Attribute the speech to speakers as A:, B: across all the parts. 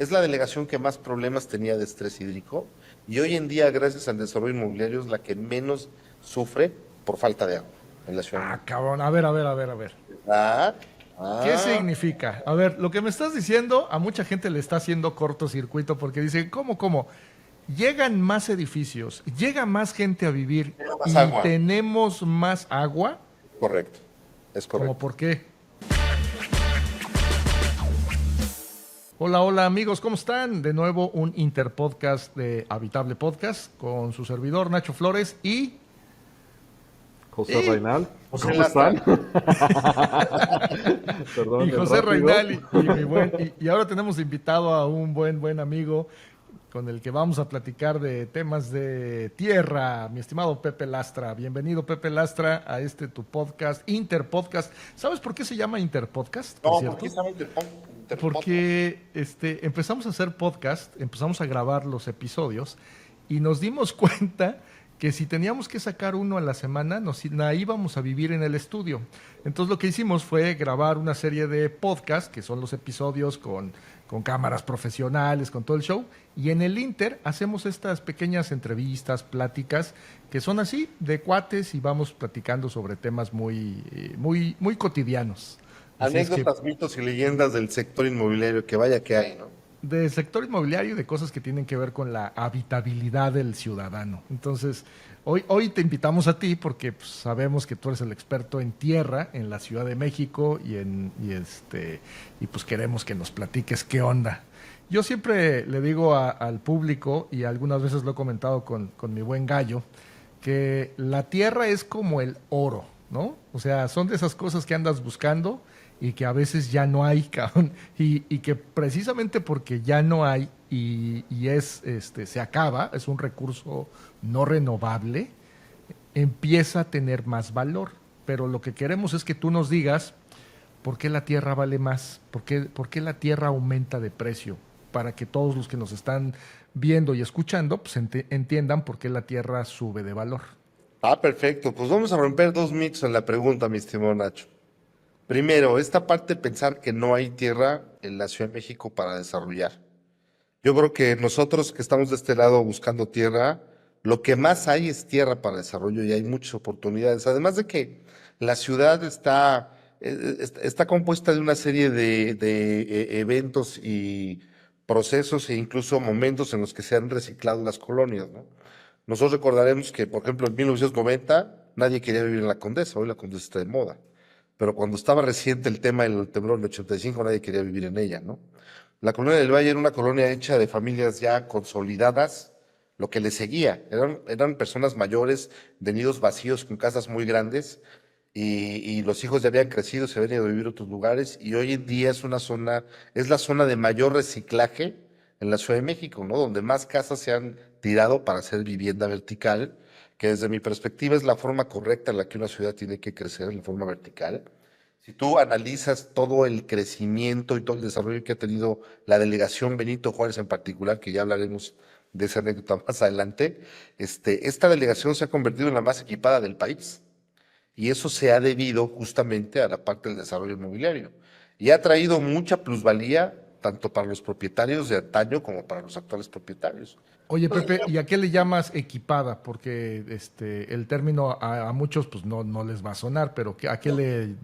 A: es la delegación que más problemas tenía de estrés hídrico y hoy en día, gracias al desarrollo inmobiliario, es la que menos sufre por falta de agua en la Ciudad de
B: Ah,
A: México.
B: cabrón, a ver, a ver, a ver, a ver.
A: Ah,
B: ¿Qué
A: ah,
B: significa? A ver, lo que me estás diciendo a mucha gente le está haciendo cortocircuito porque dice, ¿cómo? Llegan más edificios, llega más gente a vivir
A: Tiene más
B: y
A: agua.
B: tenemos más agua.
A: Correcto, es
B: ¿Cómo
A: correcto.
B: por qué? Hola, hola amigos, ¿cómo están? De nuevo un interpodcast de Habitable Podcast con su servidor Nacho Flores
C: José
B: y,
C: Reinal,
A: José
C: ¿cómo
A: Lastra.
C: están? Perdón,
B: y
C: el
B: José
C: rápido.
B: Reinal y mi buen, y ahora tenemos invitado a un buen amigo con el que vamos a platicar de temas de tierra, mi estimado Pepe Lastra. Bienvenido, Pepe Lastra, a este tu podcast, Interpodcast. ¿Sabes por qué se llama Interpodcast, por
A: No, ¿por qué
B: cierto?
A: estaba Interpodcast?
B: Porque empezamos a hacer podcast, empezamos a grabar los episodios y nos dimos cuenta que si teníamos que sacar uno a la semana, nos la íbamos a vivir en el estudio. Entonces lo que hicimos fue grabar una serie de podcasts, que son los episodios con cámaras profesionales, con todo el show, y en el Inter hacemos estas pequeñas entrevistas, pláticas, que son así, de cuates, y vamos platicando sobre temas muy cotidianos. Así es que
A: Anécdotas, mitos y leyendas del sector inmobiliario, que vaya que hay, ¿no?
B: de sector inmobiliario y de cosas que tienen que ver con la habitabilidad del ciudadano. Entonces, hoy te invitamos a ti porque pues, sabemos que tú eres el experto en tierra en la Ciudad de México y pues queremos que nos platiques qué onda. Yo siempre le digo al público, y algunas veces lo he comentado con mi buen gallo, que la tierra es como el oro, ¿no? O sea, son de esas cosas que andas buscando y que a veces ya no hay, cabrón, y que precisamente porque ya no hay se acaba, es un recurso no renovable, empieza a tener más valor. Pero lo que queremos es que tú nos digas por qué la tierra vale más, por qué la tierra aumenta de precio, para que todos los que nos están viendo y escuchando pues entiendan por qué la tierra sube de valor.
A: Ah, perfecto. Pues vamos a romper dos mitos en la pregunta, mi estimado Nacho. Primero, esta parte de pensar que no hay tierra en la Ciudad de México para desarrollar. Yo creo que nosotros que estamos de este lado buscando tierra, lo que más hay es tierra para desarrollo y hay muchas oportunidades. Además de que la ciudad está compuesta de una serie de eventos y procesos e incluso momentos en los que se han reciclado las colonias, ¿no? Nosotros recordaremos que, por ejemplo, en 1990 nadie quería vivir en la Condesa, hoy la Condesa está de moda. Pero cuando estaba reciente el tema del temblor del 85, nadie quería vivir en ella, ¿no? La colonia del Valle era una colonia hecha de familias ya consolidadas, lo que le seguía. Eran personas mayores, de nidos vacíos, con casas muy grandes, y los hijos ya habían crecido, se habían ido a vivir a otros lugares, y hoy en día es la zona de mayor reciclaje en la Ciudad de México, ¿no? Donde más casas se han tirado para hacer vivienda vertical, que desde mi perspectiva es la forma correcta en la que una ciudad tiene que crecer, en la forma vertical. Si tú analizas todo el crecimiento y todo el desarrollo que ha tenido la delegación Benito Juárez en particular, que ya hablaremos de esa anécdota más adelante, esta delegación se ha convertido en la más equipada del país. Y eso se ha debido justamente a la parte del desarrollo inmobiliario. Y ha traído mucha plusvalía tanto para los propietarios de antaño como para los actuales propietarios.
B: Oye, Pepe, ¿y a qué le llamas equipada? Porque el término a muchos pues no les va a sonar, pero ¿a qué le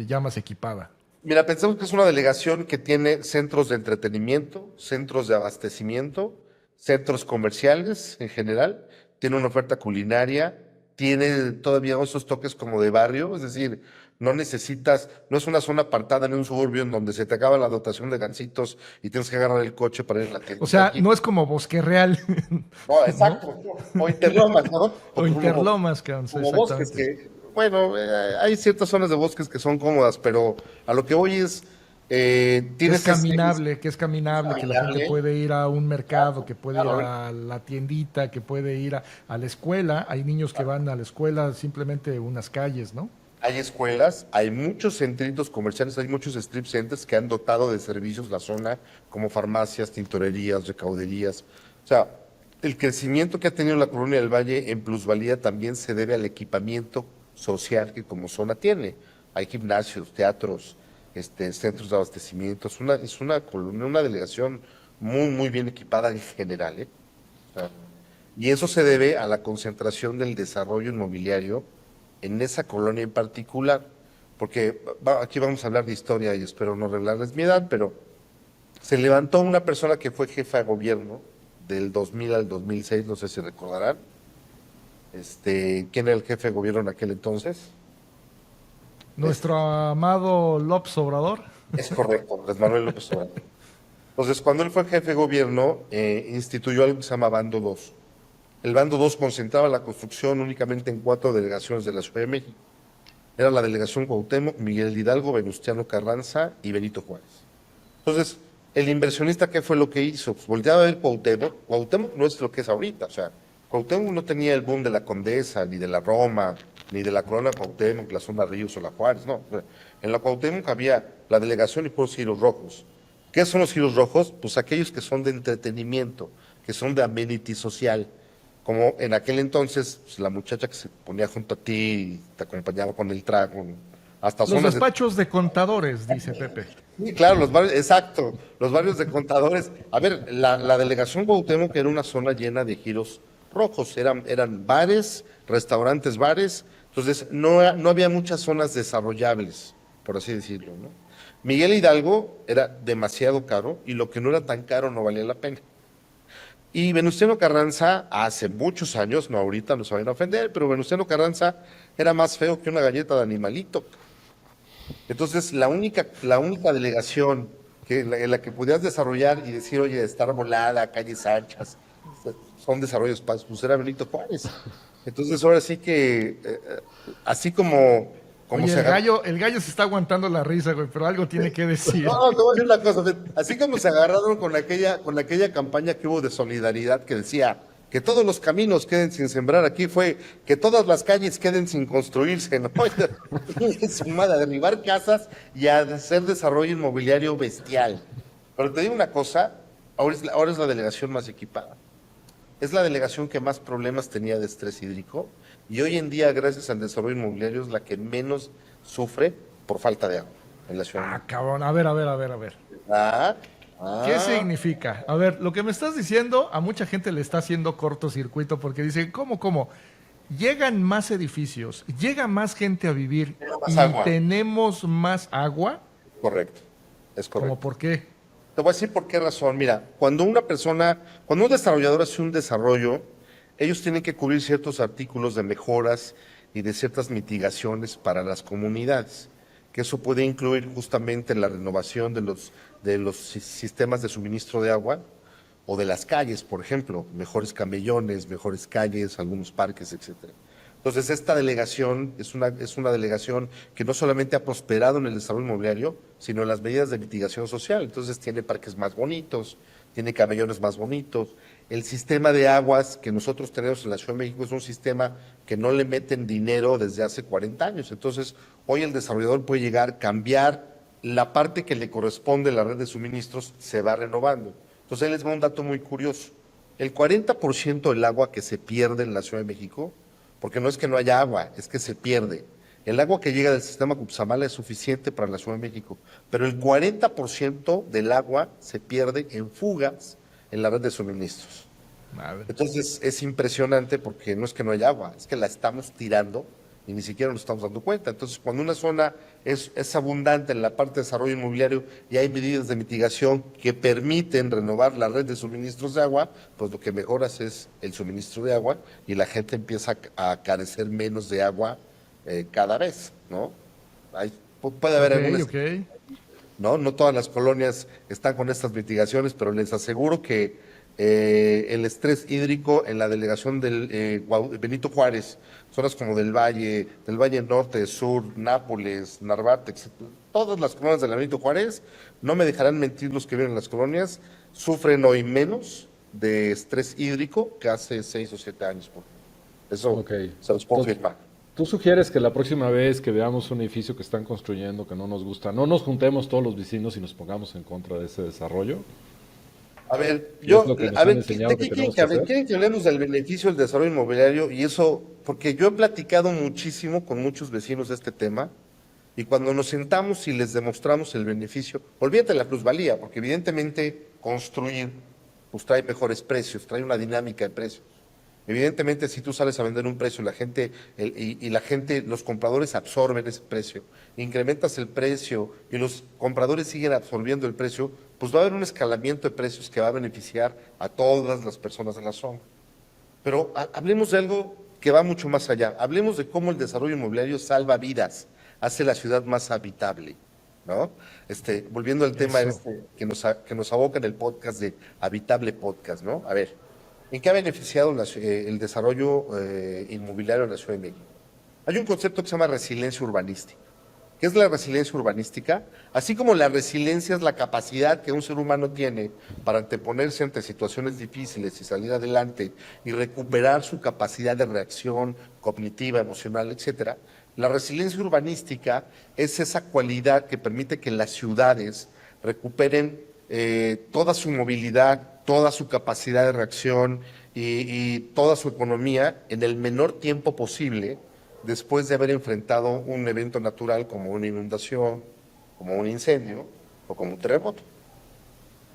B: llamas equipada?
A: Mira, pensemos que es una delegación que tiene centros de entretenimiento, centros de abastecimiento, centros comerciales en general, tiene una oferta culinaria, tiene todavía esos toques como de barrio, es decir, no es una zona apartada en un suburbio en donde se te acaba la dotación de gancitos y tienes que agarrar el coche para ir a la
B: O
A: tiendita
B: sea,
A: aquí.
B: no es como Bosque Real,
A: No,
B: ¿no?
A: exacto. O Interlomas, ¿no?
B: O Interlomas, cabrón, sí,
A: Como bosques
B: exactamente.
A: que, bueno, hay ciertas zonas de bosques que son cómodas, pero a lo que voy es, tienes
B: Que es caminable, que la gente
A: caminable.
B: puede ir a un mercado,
A: Claro,
B: que puede ir
A: claro.
B: a la tiendita, que puede ir a la escuela. Hay niños que van a la escuela simplemente unas calles, ¿no?
A: Hay escuelas, hay muchos centritos comerciales, hay muchos strip centers que han dotado de servicios la zona, como farmacias, tintorerías, recauderías. O sea, el crecimiento que ha tenido la Colonia del Valle en plusvalía también se debe al equipamiento social que como zona tiene. Hay gimnasios, teatros, centros de abastecimiento. Es una colonia, una delegación muy, muy bien equipada en general, ¿eh? O sea, y eso se debe a la concentración del desarrollo inmobiliario en esa colonia en particular, porque aquí vamos a hablar de historia y espero no revelarles mi edad, pero se levantó una persona que fue jefa de gobierno del 2000 al 2006, no sé si recordarán. ¿Quién era el jefe de gobierno en aquel entonces?
B: Nuestro amado López Obrador.
A: Es correcto, Andrés Manuel López Obrador. Entonces, cuando él fue jefe de gobierno, instituyó algo que se llama Bando 2. El Bando 2 concentraba la construcción únicamente en 4 delegaciones de la Ciudad de México. Era la delegación Cuauhtémoc, Miguel Hidalgo, Venustiano Carranza y Benito Juárez. Entonces, el inversionista, ¿qué fue lo que hizo? Pues volteaba a ver Cuauhtémoc. Cuauhtémoc no es lo que es ahorita. O sea, Cuauhtémoc no tenía el boom de la Condesa, ni de la Roma, ni de la Corona Cuauhtémoc, la zona Ríos o la Juárez, no. O sea, en la Cuauhtémoc había la delegación y puros giros rojos. ¿Qué son los giros rojos? Pues aquellos que son de entretenimiento, que son de amenity social. Como en aquel entonces, pues, la muchacha que se ponía junto a ti y te acompañaba con el trago, hasta
B: Los
A: zonas de...
B: despachos de contadores, dice Pepe.
A: Sí, claro, los barrios, exacto, los barrios de contadores. A ver, la delegación Cuauhtémoc era una zona llena de giros rojos, eran bares, restaurantes, bares, entonces no había muchas zonas desarrollables, por así decirlo, ¿no? Miguel Hidalgo era demasiado caro y lo que no era tan caro no valía la pena. Y Venustiano Carranza, hace muchos años, no ahorita, no se vayan a ofender, pero Venustiano Carranza era más feo que una galleta de animalito. Entonces, la única delegación en la que podías desarrollar y decir, oye, estar volada, calles anchas, son desarrollos pues era Benito Juárez. Entonces, ahora sí que, así como
B: Oye,
A: se agarró.
B: el gallo se está aguantando la risa, güey, pero algo tiene que decir.
A: No, te voy a decir una cosa, así como se agarraron con aquella campaña que hubo de solidaridad que decía que todos los caminos queden sin sembrar, aquí fue que todas las calles queden sin construirse, ¿no? Sumada a derribar casas y a hacer desarrollo inmobiliario bestial. Pero te digo una cosa, ahora es la delegación más equipada. Es la delegación que más problemas tenía de estrés hídrico y hoy en día, gracias al desarrollo inmobiliario, es la que menos sufre por falta de agua en la ciudad.
B: Ah, cabrón, a ver, a ver, a ver, a ver.
A: Ah,
B: ¿Qué
A: ah,
B: significa? A ver, lo que me estás diciendo a mucha gente le está haciendo cortocircuito porque dice, ¿cómo? Llegan más edificios, llega más gente a vivir
A: más
B: y
A: agua.
B: tenemos más agua.
A: Correcto, es
B: ¿Cómo
A: correcto.
B: por qué?
A: Te voy a decir por qué razón. Mira, cuando un desarrollador hace un desarrollo, ellos tienen que cubrir ciertos artículos de mejoras y de ciertas mitigaciones para las comunidades, que eso puede incluir justamente la renovación de los sistemas de suministro de agua o de las calles, por ejemplo, mejores camellones, mejores calles, algunos parques, etcétera. Entonces, esta delegación es una delegación que no solamente ha prosperado en el desarrollo inmobiliario, sino en las medidas de mitigación social. Entonces, tiene parques más bonitos, tiene camellones más bonitos. El sistema de aguas que nosotros tenemos en la Ciudad de México es un sistema que no le meten dinero desde hace 40 años. Entonces, hoy el desarrollador puede llegar, cambiar la parte que le corresponde a la red de suministros, se va renovando. Entonces, ahí les va un dato muy curioso. El 40% del agua que se pierde en la Ciudad de México, porque no es que no haya agua, es que se pierde. El agua que llega del sistema Cutzamala es suficiente para la Ciudad de México, pero el 40% del agua se pierde en fugas en la red de suministros.
B: A ver.
A: Entonces es impresionante porque no es que no haya agua, es que la estamos tirando y ni siquiera nos estamos dando cuenta. Entonces, cuando una zona es abundante en la parte de desarrollo inmobiliario y hay medidas de mitigación que permiten renovar la red de suministros de agua, pues lo que mejoras es el suministro de agua y la gente empieza a carecer menos de agua cada vez, ¿no? Puede haber
B: Ok,
A: algunas,
B: ok.
A: ¿no? No todas las colonias están con estas mitigaciones, pero les aseguro que el estrés hídrico en la delegación del Benito Juárez, zonas como del Valle Norte, Sur, Nápoles, Narvarte, etcétera, todas las colonias del Benito Juárez, no me dejarán mentir los que viven en las colonias, sufren hoy menos de estrés hídrico que hace 6 o 7 años. Eso
C: Ok.
A: se los puedo
C: Entonces,
A: firmar.
C: ¿tú sugieres que la próxima vez que veamos un edificio que están construyendo que no nos gusta, no nos juntemos todos los vecinos y nos pongamos en contra de ese desarrollo?
A: A ver,
C: ¿Y es lo que nos han enseñado
A: ¿de
C: que
A: qué quieren
C: tenemos que hacer?
A: quieren que hablemos del beneficio del desarrollo inmobiliario? Y eso, porque yo he platicado muchísimo con muchos vecinos de este tema, y cuando nos sentamos y les demostramos el beneficio, olvídate de la plusvalía, porque evidentemente construir, pues trae mejores precios, trae una dinámica de precios. Evidentemente, si tú sales a vender un precio, la gente, y la gente, los compradores absorben ese precio, incrementas el precio y los compradores siguen absorbiendo el precio, pues va a haber un escalamiento de precios que va a beneficiar a todas las personas de la zona. Pero hablemos de algo que va mucho más allá. Hablemos de cómo el desarrollo inmobiliario salva vidas, hace la ciudad más habitable, ¿no? Volviendo al tema
B: Eso.
A: que nos aboca en el podcast de Habitable Podcast, ¿no? A ver, ¿en qué ha beneficiado el desarrollo inmobiliario en la Ciudad de México? Hay un concepto que se llama resiliencia urbanística. ¿Qué es la resiliencia urbanística? Así como la resiliencia es la capacidad que un ser humano tiene para anteponerse ante situaciones difíciles y salir adelante y recuperar su capacidad de reacción cognitiva, emocional, etcétera. La resiliencia urbanística es esa cualidad que permite que las ciudades recuperen toda su movilidad, toda su capacidad de reacción y toda su economía en el menor tiempo posible después de haber enfrentado un evento natural como una inundación, como un incendio o como un terremoto.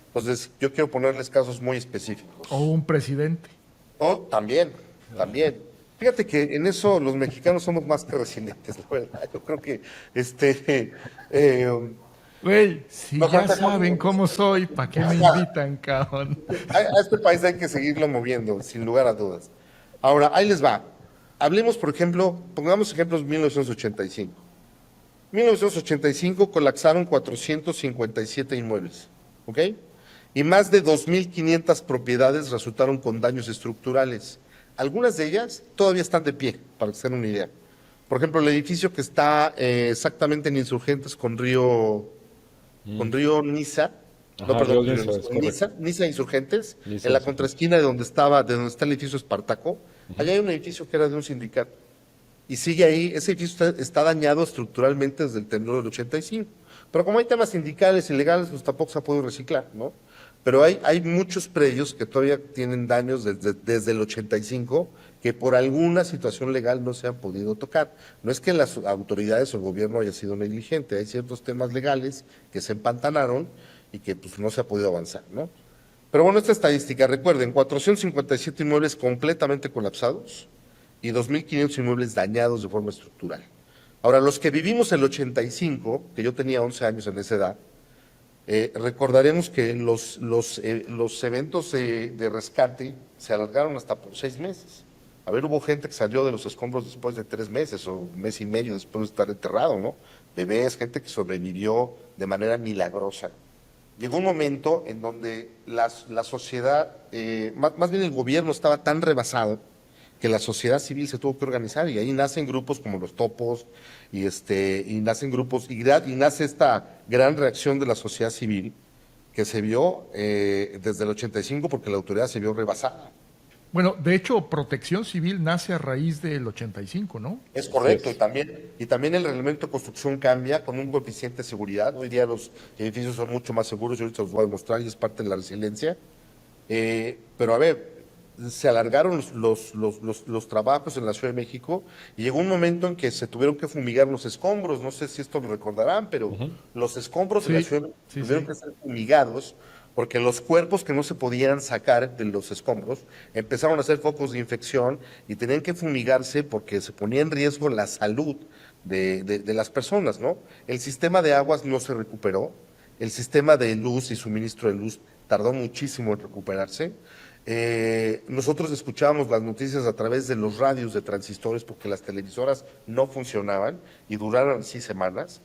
A: Entonces, yo quiero ponerles casos muy específicos.
B: O un presidente.
A: Oh, también, también. Fíjate que en eso los mexicanos somos más que resilientes, la verdad. Yo creo que eh,
B: Güey, si
A: nos
B: ya
A: atajamos.
B: saben cómo soy, ¿para qué me invitan, cabrón?
A: A este país hay que seguirlo moviendo, sin lugar a dudas. Ahora, ahí les va. Hablemos, por ejemplo, pongamos ejemplos 1985. 1985 colapsaron 457 inmuebles, ¿ok? Y más de 2.500 propiedades resultaron con daños estructurales. Algunas de ellas todavía están de pie, para que se den una idea. Por ejemplo, el edificio que está exactamente en Insurgentes con Río Niza, no,
C: Ajá,
A: perdón,
C: Río Niza, es correcto.
A: Niza Insurgentes,
C: Niza
A: en la
C: Insurgentes.
A: contraesquina de donde está el edificio Espartaco, allá hay un edificio que era de un sindicato. Y sigue ahí, ese edificio está dañado estructuralmente desde el temblor del 85. Pero como hay temas sindicales y legales, pues tampoco se ha podido reciclar, ¿no? Pero hay muchos predios que todavía tienen daños desde el 85 que por alguna situación legal no se han podido tocar. No es que las autoridades o el gobierno haya sido negligente, hay ciertos temas legales que se empantanaron y que pues no se ha podido avanzar, ¿no? Pero bueno, esta estadística, recuerden, 457 inmuebles completamente colapsados y 2.500 inmuebles dañados de forma estructural. Ahora, los que vivimos el 85, que yo tenía 11 años en esa edad, recordaremos que los eventos de rescate se alargaron hasta por 6 meses. A ver, hubo gente que salió de los escombros después de 3 meses o un mes y medio después de estar enterrado, ¿no? Bebés, gente que sobrevivió de manera milagrosa. Llegó un momento en donde la sociedad, más bien el gobierno estaba tan rebasado que la sociedad civil se tuvo que organizar y ahí nacen grupos como los Topos y nacen grupos y nace esta gran reacción de la sociedad civil que se vio desde el 85 porque la autoridad se vio rebasada.
B: Bueno, de hecho, Protección Civil nace a raíz del 85, ¿no?
A: Es
C: Así
A: correcto,
C: es.
A: y también el reglamento de construcción cambia con un coeficiente de seguridad. Hoy día los edificios son mucho más seguros, yo ahorita los voy a demostrar y es parte de la resiliencia. Pero a ver, se alargaron los trabajos en la Ciudad de México y llegó un momento en que se tuvieron que fumigar los escombros. No sé si esto lo recordarán, pero los escombros de la
B: Sí,
A: Ciudad
B: sí,
A: tuvieron
B: sí.
A: que ser fumigados porque los cuerpos que no se podían sacar de los escombros empezaron a ser focos de infección y tenían que fumigarse porque se ponía en riesgo la salud de las personas, ¿no? El sistema de aguas no se recuperó, el sistema de luz y suministro de luz tardó muchísimo en recuperarse. Nosotros escuchábamos las noticias a través de los radios de transistores porque las televisoras no funcionaban y duraron así semanas.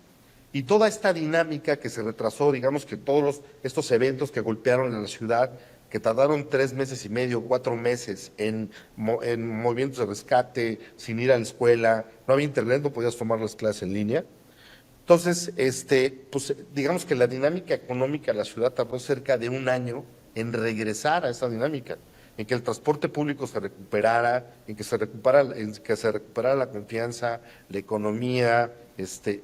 A: Y toda esta dinámica que se retrasó, digamos que todos estos eventos que golpearon a la ciudad, que tardaron 3 meses y medio, 4 meses en movimientos de rescate, sin ir a la escuela, no había internet, no podías tomar las clases en línea. Entonces, pues digamos que la dinámica económica de la ciudad tardó cerca de un año en regresar a esa dinámica, en que el transporte público se recuperara, en que se recuperara la confianza, la economía,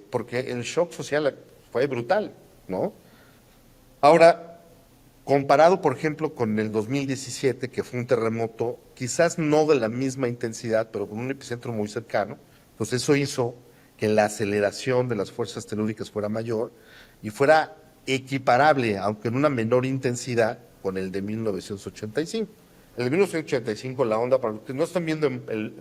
A: porque el shock social fue brutal, ¿no? Ahora, comparado, por ejemplo, con el 2017, que fue un terremoto, quizás no de la misma intensidad, pero con un epicentro muy cercano, pues eso hizo que la aceleración de las fuerzas telúricas fuera mayor y fuera equiparable, aunque en una menor intensidad, con el de 1985. En el de 1985 la onda, para los que no están viendo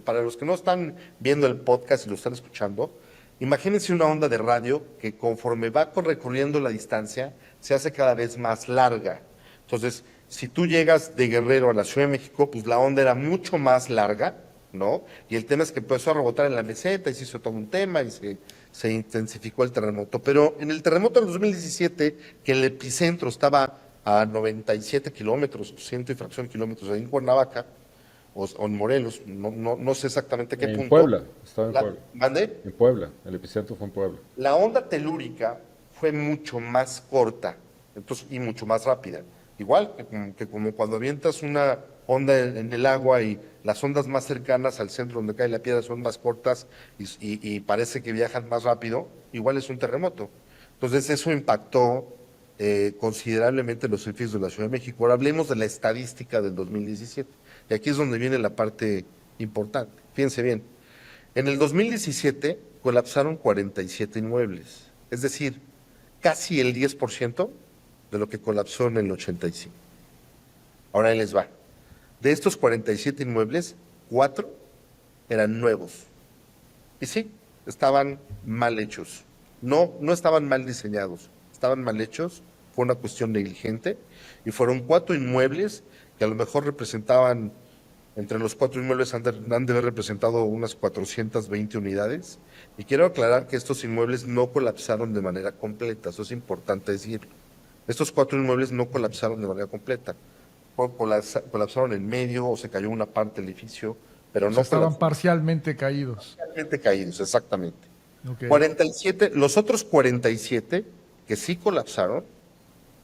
A: para los que no están viendo el podcast y lo están escuchando, imagínense una onda de radio que conforme va recorriendo la distancia, se hace cada vez más larga. Entonces, si tú llegas de Guerrero a la Ciudad de México, pues la onda era mucho más larga, ¿no? Y el tema es que empezó a rebotar en la meseta y se hizo todo un tema y se intensificó el terremoto. Pero en el terremoto del 2017, que el epicentro estaba a 97 kilómetros, ciento y fracción de kilómetros, ahí en Cuernavaca, o en Morelos, no sé exactamente qué
C: En
A: punto.
C: Puebla, estaba en Puebla.
A: ¿Mande?
C: En Puebla, el epicentro fue en Puebla.
A: La onda telúrica fue mucho más corta, entonces, y mucho más rápida. Igual que como cuando avientas una onda en el agua y las ondas más cercanas al centro donde cae la piedra son más cortas y parece que viajan más rápido, igual es un terremoto. Entonces eso impactó considerablemente los edificios de la Ciudad de México. Ahora hablemos de la estadística del 2017. Y aquí es donde viene la parte importante. Fíjense bien. En el 2017 colapsaron 47 inmuebles, es decir, casi el 10% de lo que colapsó en el 85. Ahora ahí les va. De estos 47 inmuebles, 4 eran nuevos. Y sí, estaban mal hechos. No estaban mal diseñados, estaban mal hechos. Fue una cuestión negligente y fueron 4 inmuebles que a lo mejor representaban, entre los 4 inmuebles han de haber representado unas 420 unidades. Y quiero aclarar que estos inmuebles no colapsaron de manera completa, eso es importante decirlo. Estos 4 inmuebles no colapsaron de manera completa. Colapsaron en medio o se cayó una parte del edificio, pero
B: O
A: no
B: sea, estaban
A: colapsaron
B: parcialmente caídos.
A: totalmente caídos, exactamente.
B: Ok.
A: 47, los otros 47 que sí colapsaron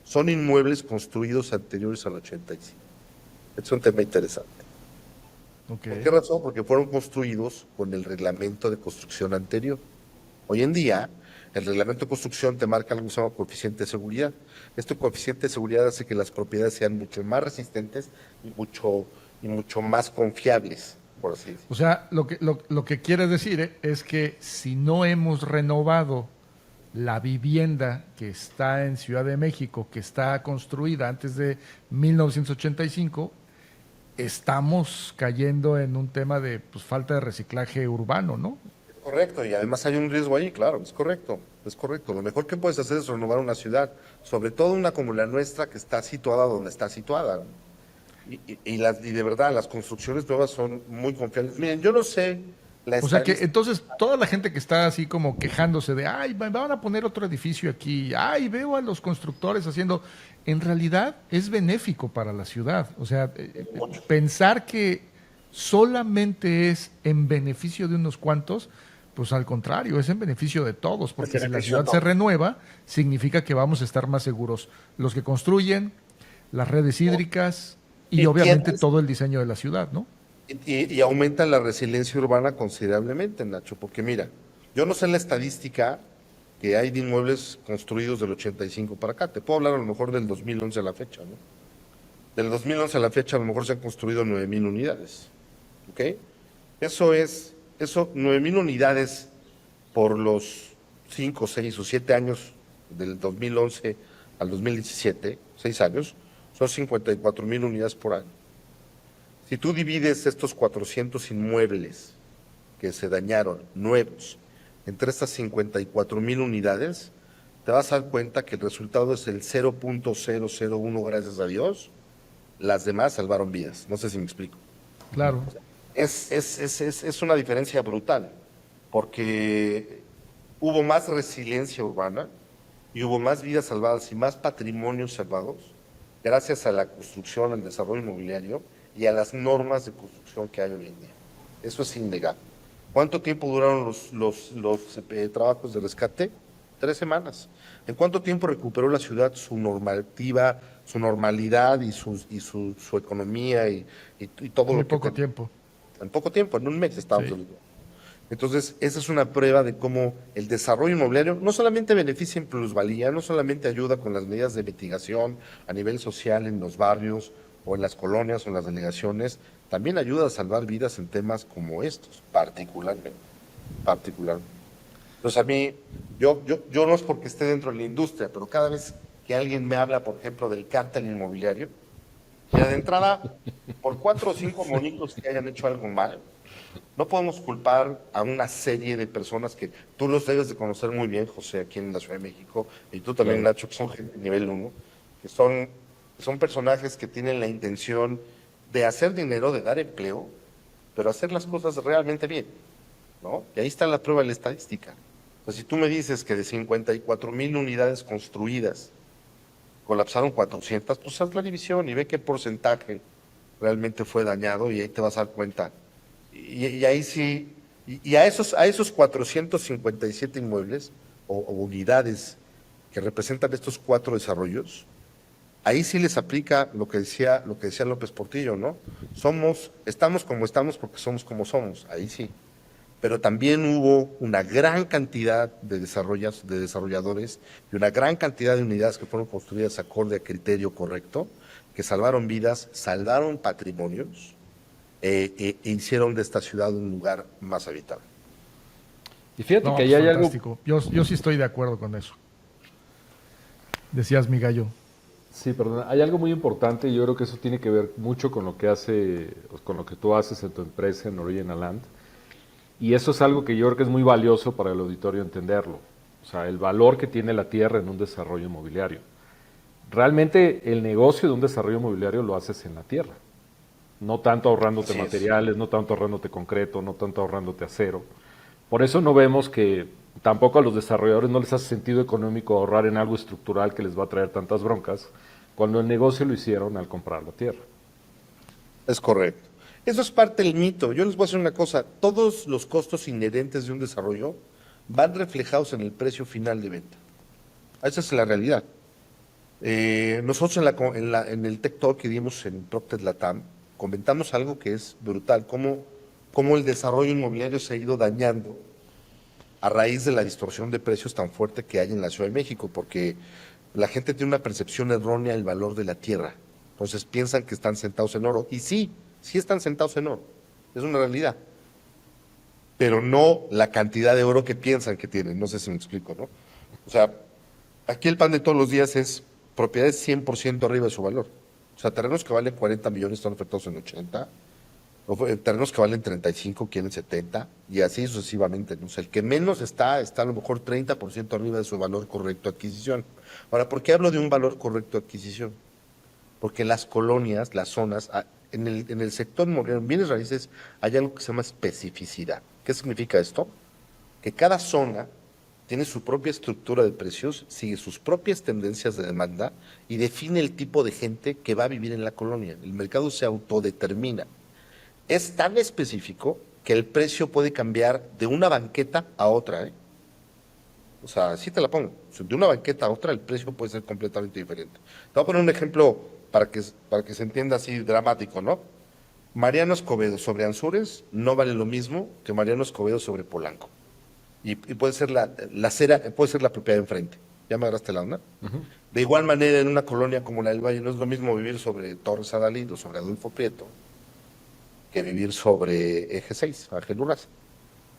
A: son inmuebles construidos anteriores al 85. Es un tema interesante.
B: Ok.
A: ¿Por qué razón? Porque fueron construidos con el reglamento de construcción anterior. Hoy en día, el reglamento de construcción te marca algo que se llama coeficiente de seguridad. Este coeficiente de seguridad hace que las propiedades sean mucho más resistentes y mucho más confiables, por así decirlo.
B: O sea, lo que quiere decir es que si no hemos renovado la vivienda que está en Ciudad de México, que está construida antes de 1985, estamos cayendo en un tema de pues, falta de reciclaje urbano, ¿no?
A: Correcto, y además hay un riesgo ahí, claro, es correcto, es correcto. Lo mejor que puedes hacer es renovar una ciudad, sobre todo una como la nuestra que está situada donde está situada. Y de verdad, las construcciones nuevas son muy confiables. Miren, yo no sé la
B: O sea que
A: estadística.
B: entonces toda la gente que está así como quejándose de, ay, van a poner otro edificio aquí, ay, veo a los constructores haciendo, en realidad es benéfico para la ciudad. O sea, pensar que solamente es en beneficio de unos cuantos, pues al contrario, es en beneficio de todos, porque si la
A: Beneficio de
B: ciudad se
A: todos.
B: renueva, significa que vamos a estar más seguros. Los que construyen, las redes hídricas y
A: Y
B: obviamente
A: tienes-
B: todo el diseño de la ciudad, ¿no?
A: y aumenta la resiliencia urbana considerablemente, Nacho, porque mira, yo no sé la estadística que hay de inmuebles construidos del 85 para acá. Te puedo hablar a lo mejor del 2011 a la fecha, ¿no? Del 2011 a la fecha a lo mejor se han construido 9,000 unidades, ¿ok? Eso 9,000 unidades por los 5, 6 o 7 años del 2011 al 2017, 6 años, son 54,000 unidades por año. Si tú divides estos 400 inmuebles que se dañaron, nuevos, entre estas 54,000 unidades, te vas a dar cuenta que el resultado es el 0,001, gracias a Dios. Las demás salvaron vidas. No sé si me explico.
B: Claro.
A: Es una diferencia brutal, porque hubo más resiliencia urbana y hubo más vidas salvadas y más patrimonios salvados gracias a la construcción, al desarrollo inmobiliario y a las normas de construcción que hay hoy en día. Eso es innegable. ¿Cuánto tiempo duraron los trabajos de rescate? 3 semanas. ¿En cuánto tiempo recuperó la ciudad su normativa, su normalidad y su economía y todo
B: Muy
A: lo que
B: poco tiempo.
A: en poco tiempo, en un mes estábamos
B: Sí.
A: en el lugar. Entonces, esa es una prueba de cómo el desarrollo inmobiliario no solamente beneficia en plusvalía, no solamente ayuda con las medidas de mitigación a nivel social en los barrios o en las colonias o en las delegaciones, también ayuda a salvar vidas en temas como estos, particularmente. Entonces, a mí, yo no es porque esté dentro de la industria, pero cada vez que alguien me habla, por ejemplo, del cártel inmobiliario. Mira, de entrada, por 4 o 5 monitos que hayan hecho algo mal, no podemos culpar a una serie de personas que tú los debes de conocer muy bien, José, aquí en la Ciudad de México, y tú también,
C: Claro.
A: Nacho, que son gente de nivel uno, que son personajes que tienen la intención de hacer dinero, de dar empleo, pero hacer las cosas realmente bien, ¿no? Y ahí está la prueba de la estadística. O sea, si tú me dices que de 54,000 unidades construidas, colapsaron 400, pues haz la división y ve qué porcentaje realmente fue dañado y ahí te vas a dar cuenta. Y ahí sí, y a esos 457 inmuebles o unidades que representan estos 4 desarrollos, ahí sí les aplica lo que decía López Portillo, ¿no? Estamos como estamos porque somos como somos, ahí sí. Pero también hubo una gran cantidad de desarrolladores y una gran cantidad de unidades que fueron construidas acorde a criterio correcto, que salvaron vidas, salvaron patrimonios e hicieron de esta ciudad un lugar más habitable.
C: Y fíjate
B: No,
C: que ahí
B: pues
C: hay algo.
B: fantástico. Yo sí estoy de acuerdo con eso. Decías, mi gallo.
C: Sí, perdón. Hay algo muy importante y yo creo que eso tiene que ver mucho con lo que con lo que tú haces en tu empresa en Original Land. Y eso es algo que yo creo que es muy valioso para el auditorio entenderlo. O sea, el valor que tiene la tierra en un desarrollo inmobiliario. Realmente el negocio de un desarrollo inmobiliario lo haces en la tierra. No tanto ahorrándote
A: Así es.
C: materiales, no tanto ahorrándote concreto, no tanto ahorrándote acero. Por eso no vemos que tampoco a los desarrolladores no les hace sentido económico ahorrar en algo estructural que les va a traer tantas broncas, cuando el negocio lo hicieron al comprar la tierra.
A: Es correcto. Eso es parte del mito. Yo les voy a decir una cosa, todos los costos inherentes de un desarrollo van reflejados en el precio final de venta. Esa es la realidad. Nosotros en el Tech Talk que dimos en Procter Latam, comentamos algo que es brutal, cómo el desarrollo inmobiliario se ha ido dañando a raíz de la distorsión de precios tan fuerte que hay en la Ciudad de México, porque la gente tiene una percepción errónea del valor de la tierra. Entonces piensan que están sentados en oro. Y sí, sí están sentados en oro. Es una realidad. Pero no la cantidad de oro que piensan que tienen. No sé si me explico, ¿no? O sea, aquí el pan de todos los días es propiedades 100% arriba de su valor. O sea, terrenos que valen 40 millones están ofertados en 80. Terrenos que valen 35 quieren 70 y así sucesivamente, ¿no? O sea, el que menos está a lo mejor 30% arriba de su valor correcto de adquisición. Ahora, ¿por qué hablo de un valor correcto de adquisición? Porque las colonias, las zonas, en el sector inmobiliario, en bienes raíces, hay algo que se llama especificidad. ¿Qué significa esto? Que cada zona tiene su propia estructura de precios, sigue sus propias tendencias de demanda y define el tipo de gente que va a vivir en la colonia. El mercado se autodetermina. Es tan específico que el precio puede cambiar de una banqueta a otra, ¿eh? O sea, así te la pongo. O sea, de una banqueta a otra el precio puede ser completamente diferente. Te voy a poner un ejemplo para que se entienda así dramático, ¿no? Mariano Escobedo sobre Anzures no vale lo mismo que Mariano Escobedo sobre Polanco. Y puede ser la acera, puede ser la propiedad de enfrente. ¿Ya me agarraste la onda? De igual manera, en una colonia como la del Valle, no es lo mismo vivir sobre Torres Adalid o sobre Adolfo Prieto que vivir sobre Eje 6, Ángel Urraza.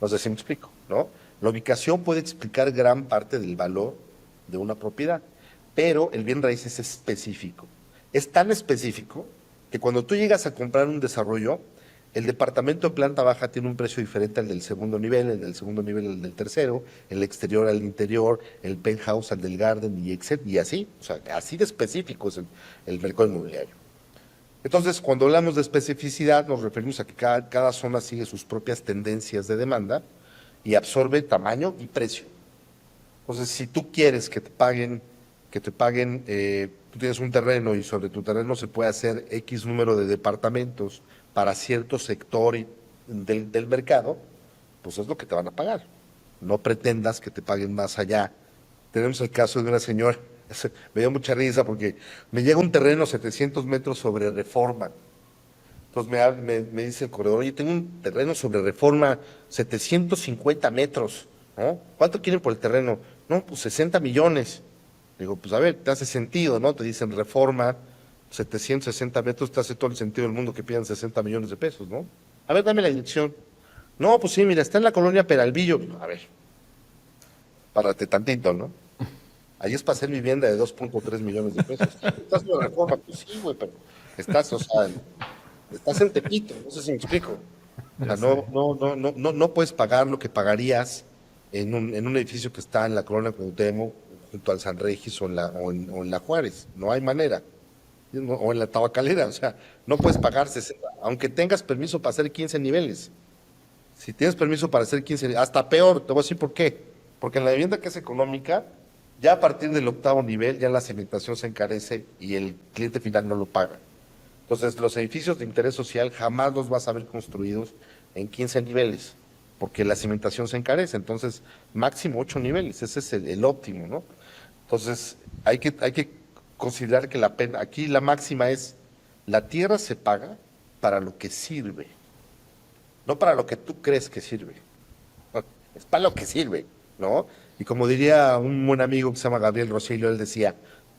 A: No sé si me explico, ¿no? La ubicación puede explicar gran parte del valor de una propiedad, pero el bien raíz es específico. Es tan específico que cuando tú llegas a comprar un desarrollo, el departamento de planta baja tiene un precio diferente al del segundo nivel, el del segundo nivel al del tercero, el exterior al interior, el penthouse al del garden y así. O sea, así de específico es el mercado inmobiliario. Entonces, cuando hablamos de especificidad, nos referimos a que cada zona sigue sus propias tendencias de demanda y absorbe tamaño y precio. Entonces, si tú quieres tú tienes un terreno y sobre tu terreno se puede hacer X número de departamentos para cierto sector del mercado, pues es lo que te van a pagar. No pretendas que te paguen más allá. Tenemos el caso de una señora, me dio mucha risa porque me llega un terreno 700 metros sobre Reforma. Entonces me dice el corredor, oye, tengo un terreno sobre Reforma, 750 metros, ¿no? ¿Cuánto quieren por el terreno? No, pues 60 millones. Digo, pues a ver, te hace sentido, ¿no? Te dicen Reforma, 760 metros, te hace todo el sentido del mundo que pidan 60 millones de pesos, ¿no? A ver, dame la dirección. No, pues sí, mira, está en la colonia Peralvillo. A ver, párate tantito, ¿no? Ahí es para hacer vivienda de 2.3 millones de pesos. Estás en la reforma, pues sí, güey, pero estás, o sea, estás en Tepito, no sé si me explico. O sea, no puedes pagar lo que pagarías en un edificio que está en la Colonia Cuauhtémoc, junto al San Regis o en la Juárez. No hay manera. O en la Tabacalera, o sea, no puedes pagar 60, aunque tengas permiso para hacer 15 niveles. Si tienes permiso para hacer 15 niveles, hasta peor, te voy a decir por qué. Porque en la vivienda que es económica, ya a partir del 8º nivel, ya la cimentación se encarece y el cliente final no lo paga. Entonces, los edificios de interés social jamás los vas a ver construidos en 15 niveles, porque la cimentación se encarece. Entonces, máximo 8 niveles, ese es el óptimo, ¿no? Entonces, hay que considerar que aquí la máxima es, la tierra se paga para lo que sirve, no para lo que tú crees que sirve. Es para lo que sirve, ¿no? Y como diría un buen amigo que se llama Gabriel Rosillo, él decía,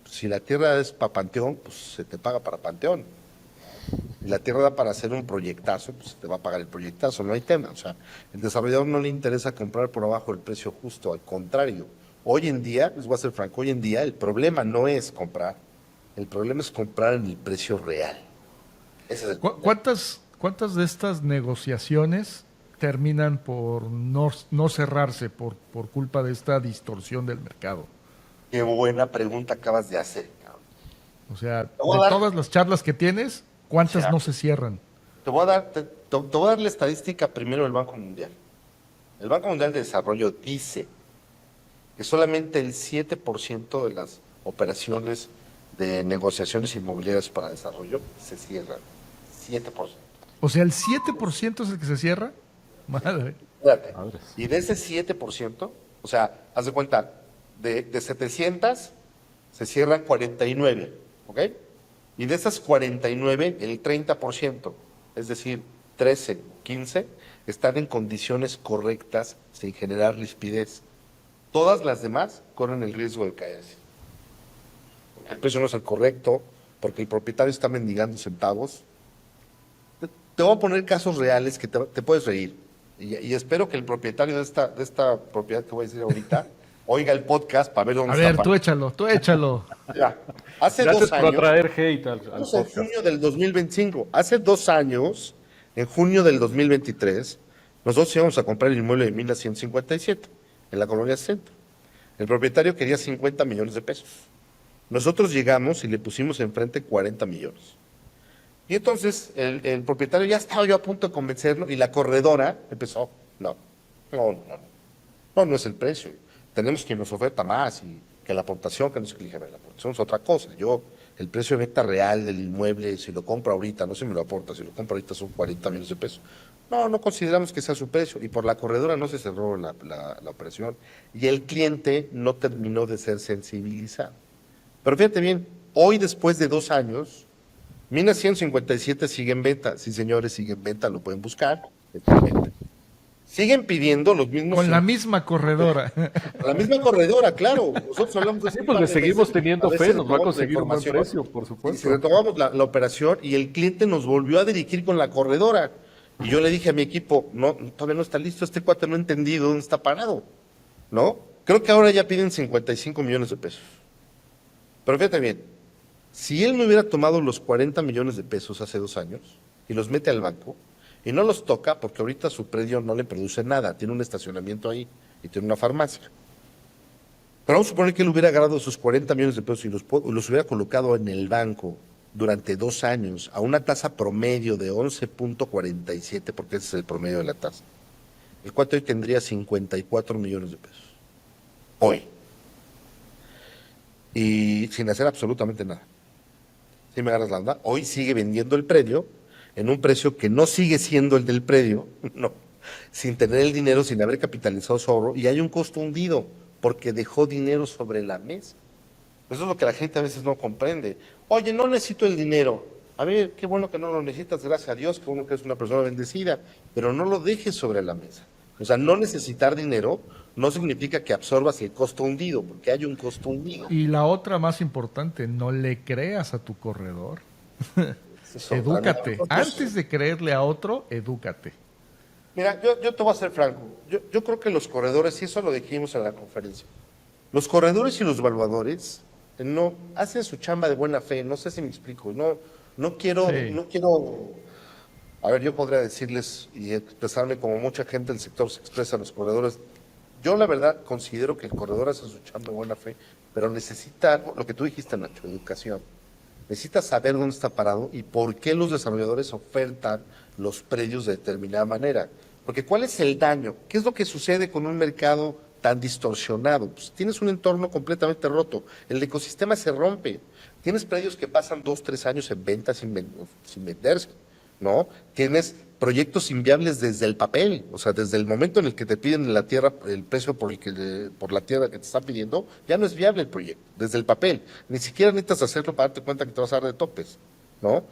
A: si la tierra es para panteón, pues se te paga para panteón. Y la tierra da para hacer un proyectazo, pues te va a pagar el proyectazo, no hay tema. O sea, el desarrollador no le interesa comprar por abajo del precio justo, al contrario. Hoy en día, les voy a ser franco, hoy en día el problema no es comprar, el problema es comprar en el precio real. Ese es el problema.
B: ¿Cuántas de estas negociaciones terminan por no cerrarse por culpa de esta distorsión del mercado?
A: Qué buena pregunta acabas de hacer, cabrón.
B: O sea, de
A: voy a dar-
B: todas las charlas que tienes, ¿cuántas
A: Ya.
B: no se cierran?
A: Te voy a dar la estadística primero del Banco Mundial. El Banco Mundial de Desarrollo dice que solamente el 7% de las operaciones de negociaciones inmobiliarias para desarrollo se cierran. 7%.
B: O sea, ¿el 7% es el que se cierra? Madre.
A: Fíjate.
C: Madres.
A: Y de ese 7%, o sea, haz de cuenta, de 700 se cierran 49, ¿ok? Y de esas 49, el 30%, es decir, 13, 15, están en condiciones correctas sin generar rispidez. Todas las demás corren el riesgo de caerse. Porque el precio no es el correcto, porque el propietario está mendigando centavos. Te voy a poner casos reales que te puedes reír. Y espero que el propietario de esta propiedad que voy a decir ahorita oiga el podcast para ver dónde
B: A
A: está.
B: ver, tú échalo.
A: Mira, hace
C: Gracias
A: 2
C: por
A: años,
C: traer hate al
A: estamos en
C: podcast.
A: junio del 2025. Hace 2 años, en junio del 2023, nosotros íbamos a comprar el inmueble de 1157 en la colonia Centro. El propietario quería 50 millones de pesos. Nosotros llegamos y le pusimos enfrente 40 millones. Y entonces el propietario ya estaba yo a punto de convencerlo y la corredora empezó, no es el precio. Tenemos quien nos oferta más y que la aportación, que no sé qué. Le dije, la aportación es otra cosa. El precio de venta real del inmueble, si lo compro ahorita, no se me lo aporta, si lo compro ahorita son 40 millones de pesos. No consideramos que sea su precio. Y por la corredora no se cerró la operación. Y el cliente no terminó de ser sensibilizado. Pero fíjate bien, hoy después de 2 años, Mina 157 sigue en venta. Sí, señores, sigue en venta, lo pueden buscar. Está en venta. Siguen pidiendo los mismos.
B: Con la misma corredora.
A: La misma corredora, claro. Nosotros hablamos de
C: Sí,
A: eso
C: pues
A: un
C: le
A: par de
C: seguimos
A: veces.
C: teniendo
A: A veces
C: fe, nos va a
A: retomamos la
C: conseguir un buen
A: información.
C: precio, por
A: Y si
C: supuesto.
A: retomamos la operación y el cliente nos volvió a dirigir con la corredora. Y yo le dije a mi equipo, no, todavía no está listo, este cuate no ha entendido dónde está parado, ¿no? Creo que ahora ya piden 55 millones de pesos. Pero fíjate bien, si él no hubiera tomado los 40 millones de pesos hace 2 años y los mete al banco y no los toca porque ahorita su predio no le produce nada, tiene un estacionamiento ahí y tiene una farmacia. Pero vamos a suponer que él hubiera agarrado sus 40 millones de pesos y los hubiera colocado en el banco durante 2 años a una tasa promedio de 11.47, porque ese es el promedio de la tasa. El cuate hoy tendría 54 millones de pesos. Hoy. Y sin hacer absolutamente nada. ¿Sí me agarras la onda? Hoy sigue vendiendo el predio en un precio que no sigue siendo el del predio, no, sin tener el dinero, sin haber capitalizado su ahorro, y hay un costo hundido, porque dejó dinero sobre la mesa. Eso es lo que la gente a veces no comprende. Oye, no necesito el dinero. A ver, qué bueno que no lo necesitas, gracias a Dios, qué bueno que eres una persona bendecida, pero no lo dejes sobre la mesa. O sea, no necesitar dinero no significa que absorbas el costo hundido, porque hay un costo hundido.
B: Y la otra más importante, no le creas a tu corredor.
A: Eso,
B: Edúcate.
A: nosotros-
B: Antes de creerle a otro, edúcate.
A: Mira, yo te voy a ser franco. Yo creo que los corredores, y eso lo dijimos en la conferencia, Los corredores y los evaluadores no hacen su chamba de buena fe, no sé si me explico,
B: Sí.
A: no quiero, a ver, yo podría decirles y expresarme como mucha gente del sector se expresa a los corredores. Yo la verdad considero que el corredor hace su chamba de buena fe, pero necesita, lo que tú dijiste, Nacho, educación. Necesita saber dónde está parado y por qué los desarrolladores ofertan los predios de determinada manera. Porque ¿cuál es el daño? ¿Qué es lo que sucede con un mercado tan distorsionado? Pues tienes un entorno completamente roto. El ecosistema se rompe. Tienes predios que pasan 2, 3 años en venta sin venderse, ¿no? Tienes proyectos inviables desde el papel, o sea, desde el momento en el que te piden la tierra, el precio por la tierra que te están pidiendo, ya no es viable el proyecto, desde el papel. Ni siquiera necesitas hacerlo para darte cuenta que te vas a dar de topes, ¿no?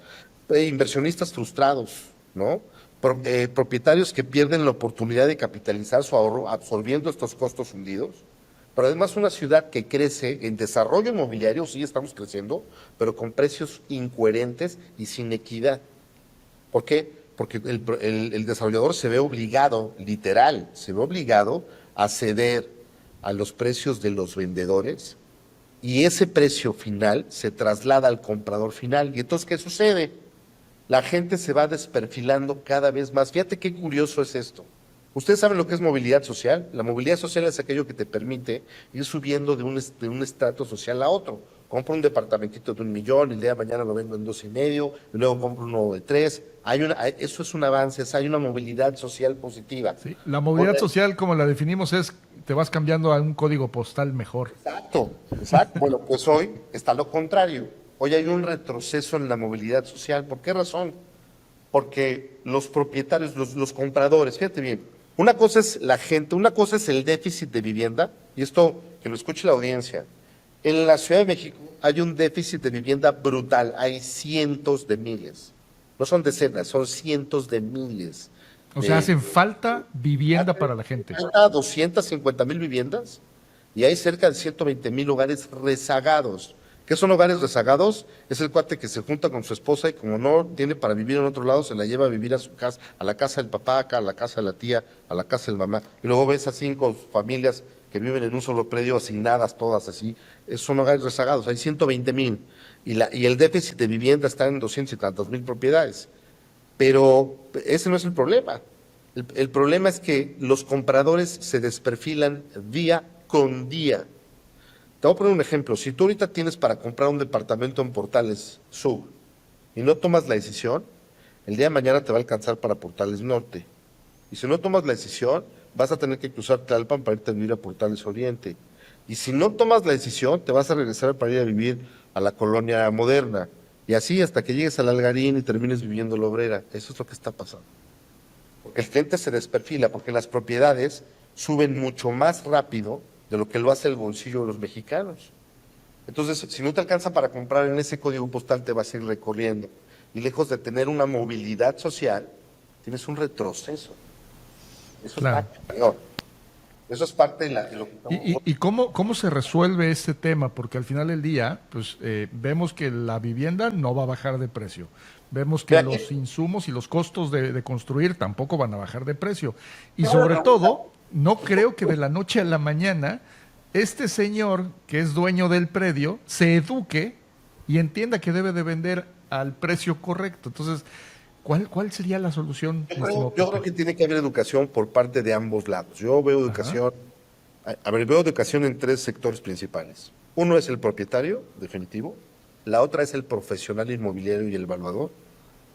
A: Inversionistas frustrados, ¿no? Propietarios que pierden la oportunidad de capitalizar su ahorro absorbiendo estos costos hundidos. Pero además una ciudad que crece en desarrollo inmobiliario, sí estamos creciendo, pero con precios incoherentes y sin equidad. ¿Por qué? Porque el desarrollador se ve obligado, literal, se ve obligado a ceder a los precios de los vendedores y ese precio final se traslada al comprador final. ¿Y entonces qué sucede? La gente se va desperfilando cada vez más. Fíjate qué curioso es esto. ¿Ustedes saben lo que es movilidad social? La movilidad social es aquello que te permite ir subiendo de un estrato social a otro. Compro un departamentito de 1 millón, el día de mañana lo vendo en 2,5, y luego compro uno de 3. Eso es un avance, hay una movilidad social positiva.
B: Sí, la movilidad social, como la definimos, es te vas cambiando a un código postal mejor.
A: Exacto, exacto. Bueno, pues hoy está lo contrario. Hoy hay un retroceso en la movilidad social. ¿Por qué razón? Porque los propietarios, los compradores, fíjate bien, una cosa es la gente, una cosa es el déficit de vivienda, y esto que lo escuche la audiencia. En la Ciudad de México hay un déficit de vivienda brutal, hay cientos de miles, no son decenas, son cientos de miles.
B: O sea, hacen falta vivienda
A: Hace
B: para la gente.
A: falta 250,000 viviendas y hay cerca de 120,000 hogares rezagados. ¿Qué son hogares rezagados? Es el cuate que se junta con su esposa y como no tiene para vivir en otro lado, se la lleva a vivir a su casa, a la casa del papá, acá, a la casa de la tía, a la casa del mamá. Y luego ves a 5 familias que viven en un solo predio, asignadas todas así. Son hogares rezagados, hay 120,000. Y el déficit de vivienda está en 200 y tantas mil propiedades. Pero ese no es el problema. El problema es que los compradores se desperfilan día con día. Te voy a poner un ejemplo. Si tú ahorita tienes para comprar un departamento en Portales Sur y no tomas la decisión, el día de mañana te va a alcanzar para Portales Norte. Y si no tomas la decisión, vas a tener que cruzar Tlalpan para irte a vivir a Portales Oriente. Y si no tomas la decisión, te vas a regresar para ir a vivir a la colonia moderna. Y así hasta que llegues al Algarín y termines viviendo la Obrera. Eso es lo que está pasando. Porque el cliente se desperfila, porque las propiedades suben mucho más rápido de lo que lo hace el bolsillo de los mexicanos. Entonces, si no te alcanza para comprar en ese código postal, te vas a ir recorriendo. Y lejos de tener una movilidad social, tienes un retroceso. Eso
B: Claro.
A: está peor. Eso es parte de lo que estamos...
B: ¿Y cómo se resuelve este tema? Porque al final del día, pues vemos que la vivienda no va a bajar de precio. Vemos que
A: Mira,
B: los insumos y los costos de construir tampoco van a bajar de precio. Y
A: tengo una
B: sobre
A: pregunta.
B: todo, no creo que de la noche a la mañana este señor que es dueño del predio se eduque y entienda que debe de vender al precio correcto. Entonces, ¿cuál sería la solución, mi estimado
A: Yo creo
B: Pepe?
A: que tiene que haber educación por parte de ambos lados. Yo veo
B: Ajá.
A: educación, veo educación en 3 sectores principales. Uno es el propietario, definitivo. La otra es el profesional inmobiliario y el evaluador,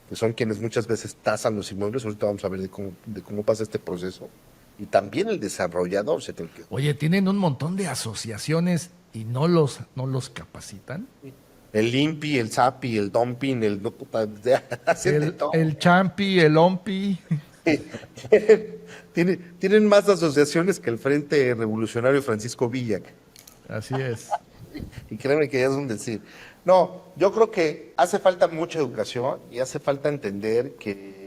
A: que son quienes muchas veces tasan los inmuebles. Ahorita vamos a ver de cómo pasa este proceso. Y también el desarrollador se tiene que...
B: Oye, tienen un montón de asociaciones y no los capacitan.
A: El INPI, el SAPI, el DOMPIN, no, puta, hacen de todo.
B: El Champi, el Ompi.
A: Tienen más asociaciones que el Frente Revolucionario Francisco Villa.
B: Así es.
A: Y créeme que ya es un decir. No, yo creo que hace falta mucha educación y hace falta entender que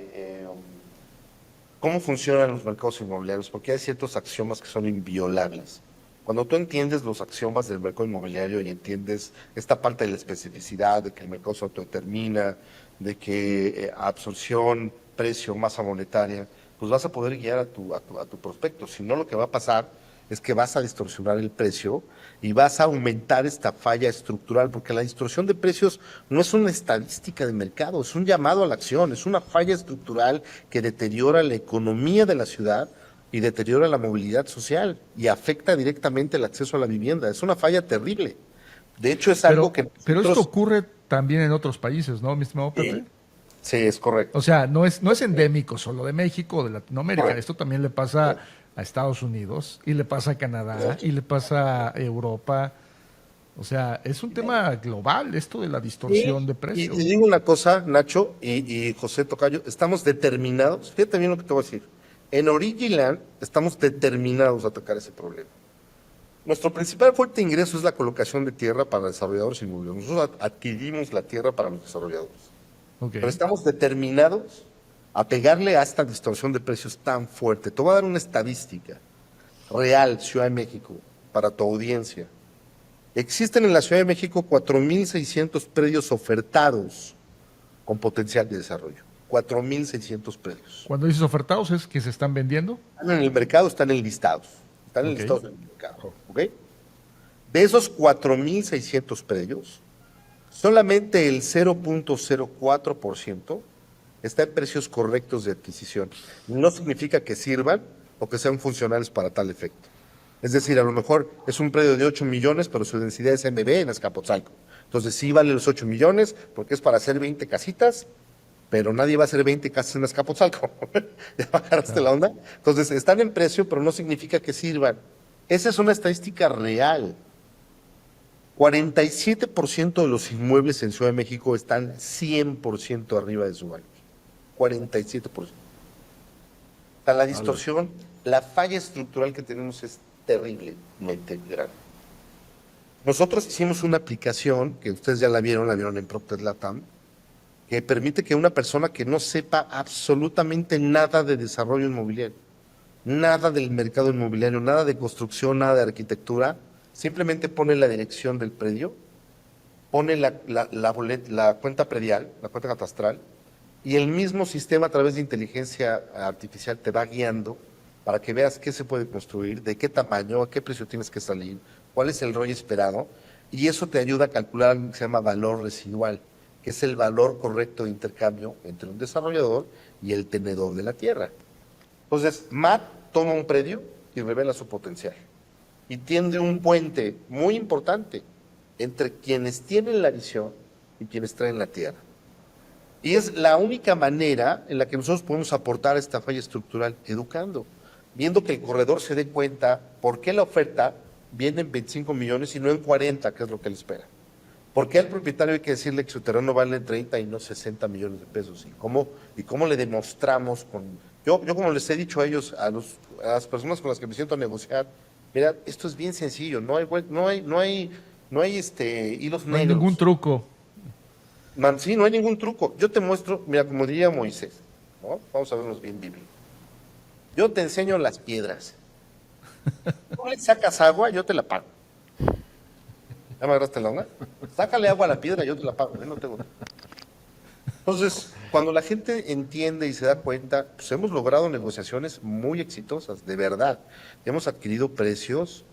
A: cómo funcionan los mercados inmobiliarios, porque hay ciertos axiomas que son inviolables. Cuando tú entiendes los axiomas del mercado inmobiliario y entiendes esta parte de la especificidad, de que el mercado se autodetermina, de que absorción, precio, masa monetaria, pues vas a poder guiar a tu prospecto. Si no, lo que va a pasar es que vas a distorsionar el precio y vas a aumentar esta falla estructural, porque la distorsión de precios no es una estadística de mercado, es un llamado a la acción, es una falla estructural que deteriora la economía de la ciudad y deteriora la movilidad social y afecta directamente el acceso a la vivienda. Es una falla terrible. De hecho, es algo que
B: pero esto
A: nosotros...
B: ocurre también en otros países, ¿no, mi estimado Pepe?
A: Sí, es correcto.
B: O sea, no es endémico solo de México o de Latinoamérica.
A: Correcto.
B: Esto también le pasa a Estados Unidos y le pasa a Canadá y le pasa a Europa. O sea, es un tema global esto de la distorsión de
A: Y
B: precios.
A: te digo una cosa, Nacho y José Tocayo, estamos determinados, fíjate bien lo que te voy a decir, en Origiland estamos determinados a atacar ese problema. Nuestro principal fuente de ingreso es la colocación de tierra para desarrolladores inmobiliarios. Nosotros adquirimos la tierra para los desarrolladores.
B: Ok.
A: Pero estamos determinados a pegarle a esta distorsión de precios tan fuerte. Te voy a dar una estadística real, Ciudad de México, para tu audiencia. Existen en la Ciudad de México 4.600 predios ofertados con potencial de desarrollo. 4.600 predios.
B: Cuando dices ofertados es que se están vendiendo.
A: Están en el mercado, están enlistados. Están
B: Ok.
A: enlistados en el mercado. ¿Ok? De esos 4.600 predios, solamente el 0.04% está en precios correctos de adquisición. No significa que sirvan o que sean funcionales para tal efecto. Es decir, a lo mejor es un predio de 8 millones, pero su densidad es MB en Azcapotzalco. Entonces sí vale los 8 millones porque es para hacer 20 casitas, pero nadie va a hacer 20 casas en Azcapotzalco. ¿Ya agarraste la onda? Entonces están en precio, pero no significa que sirvan. Esa es una estadística real. 47% de los inmuebles en Ciudad de México están 100% arriba de su valor. 47%. O sea, la distorsión, la falla estructural que tenemos es terriblemente grande. Nosotros hicimos una aplicación, que ustedes ya la vieron en PropTech Latam, que permite que una persona que no sepa absolutamente nada de desarrollo inmobiliario, nada del mercado inmobiliario, nada de construcción, nada de arquitectura, simplemente pone la dirección del predio, pone la cuenta predial, la cuenta catastral, y el mismo sistema a través de inteligencia artificial te va guiando para que veas qué se puede construir, de qué tamaño, a qué precio tienes que salir, cuál es el ROI esperado, y eso te ayuda a calcular algo que se llama valor residual, que es el valor correcto de intercambio entre un desarrollador y el tenedor de la tierra. Entonces, Matt toma un predio y revela su potencial. Y tiende un puente muy importante entre quienes tienen la visión y quienes traen la tierra. Y es la única manera en la que nosotros podemos aportar a esta falla estructural, educando, viendo que el corredor se dé cuenta por qué la oferta viene en 25 millones y no en 40, que es lo que él espera. ¿Por qué al propietario hay que decirle que su terreno vale 30 y no 60 millones de pesos? ¿Y cómo le demostramos con...? Yo como les he dicho a ellos, a las personas con las que me siento a negociar, mira, esto es bien sencillo, no hay hilos
B: No hay
A: negros.
B: ningún truco.
A: Man, sí, no hay ningún truco. Yo te muestro, mira, como diría Moisés, ¿no? Vamos a vernos bien bíblicos. Yo te enseño las piedras. Tú le sacas agua, yo te la pago. ¿Ya me agarraste la onda? Sácale agua a la piedra, yo te la pago. Yo no tengo... Entonces, cuando la gente entiende y se da cuenta, pues hemos logrado negociaciones muy exitosas, de verdad. Hemos adquirido predios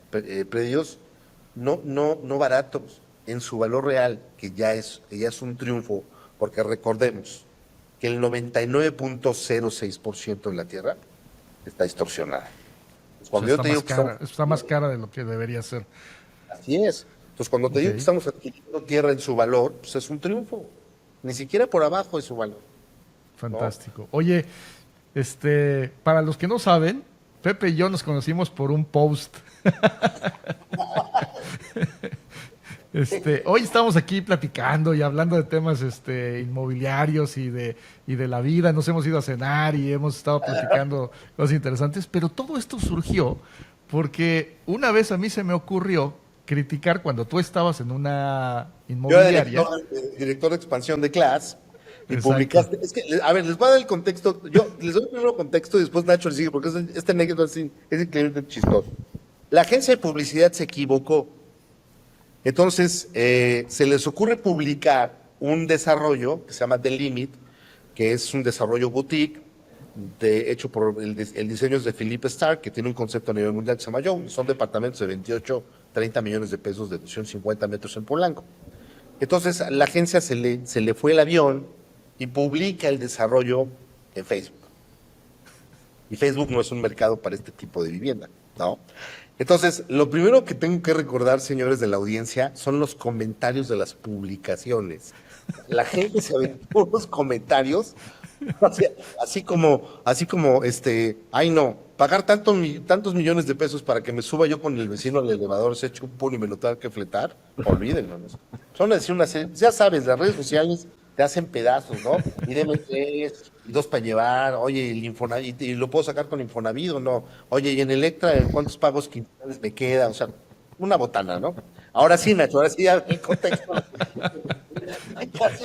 A: no baratos, en su valor real, que ya es un triunfo, porque recordemos que el 99.06% de la tierra está distorsionada.
B: O sea, está más cara de lo que debería ser.
A: Así es. Entonces, cuando te digo que estamos adquiriendo tierra en su valor, pues es un triunfo. Ni siquiera por abajo de su valor.
B: Fantástico. Oye, para los que no saben, Pepe y yo nos conocimos por un post. Hoy estamos aquí platicando y hablando de temas inmobiliarios y de la vida. Nos hemos ido a cenar y hemos estado platicando cosas interesantes, pero todo esto surgió porque una vez a mí se me ocurrió criticar cuando tú estabas en una inmobiliaria.
A: Yo era director de expansión de Class y
B: Exacto.
A: publicaste. Es que, a ver, les voy a dar el contexto. Yo les doy primero contexto y después Nacho le sigue, porque este anécdota es increíblemente chistoso. La agencia de publicidad se equivocó. Entonces, se les ocurre publicar un desarrollo que se llama The Limit, que es un desarrollo boutique, hecho por el diseño es de Philippe Stark, que tiene un concepto a nivel mundial que se llama Young. Son departamentos de 28, 30 millones de pesos de edición, 50 metros en Polanco. Entonces, la agencia se le fue el avión y publica el desarrollo en Facebook. Y Facebook no es un mercado para este tipo de vivienda, ¿no? Entonces, lo primero que tengo que recordar, señores de la audiencia, son los comentarios de las publicaciones. La gente se aventó unos comentarios, o sea, así como, ay no, pagar tantos millones de pesos para que me suba yo con el vecino al elevador, se eche un puno y me lo tenga que fletar, olvídenlo. ¿No? Son así una serie, ya sabes, las redes sociales te hacen pedazos, ¿no? Y deme tres, y dos para llevar, oye, el Infonavit, y lo puedo sacar con Infonavit o no, oye, y en Electra, ¿cuántos pagos quincenales me queda? O sea, una botana, ¿no? Ahora sí, Nacho, ahora sí ya el contexto.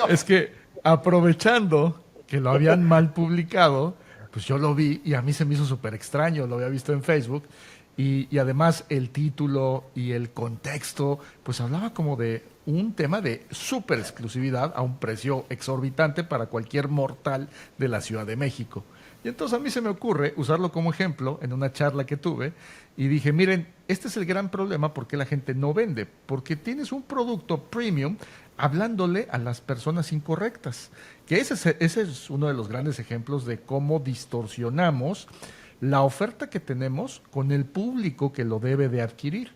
B: Es que aprovechando que lo habían mal publicado, pues yo lo vi y a mí se me hizo súper extraño, lo había visto en Facebook y además el título y el contexto, pues hablaba como de un tema de súper exclusividad a un precio exorbitante para cualquier mortal de la Ciudad de México. Y entonces a mí se me ocurre usarlo como ejemplo en una charla que tuve y dije, miren, este es el gran problema porque la gente no vende, porque tienes un producto premium hablándole a las personas incorrectas, que ese es uno de los grandes ejemplos de cómo distorsionamos la oferta que tenemos con el público que lo debe de adquirir.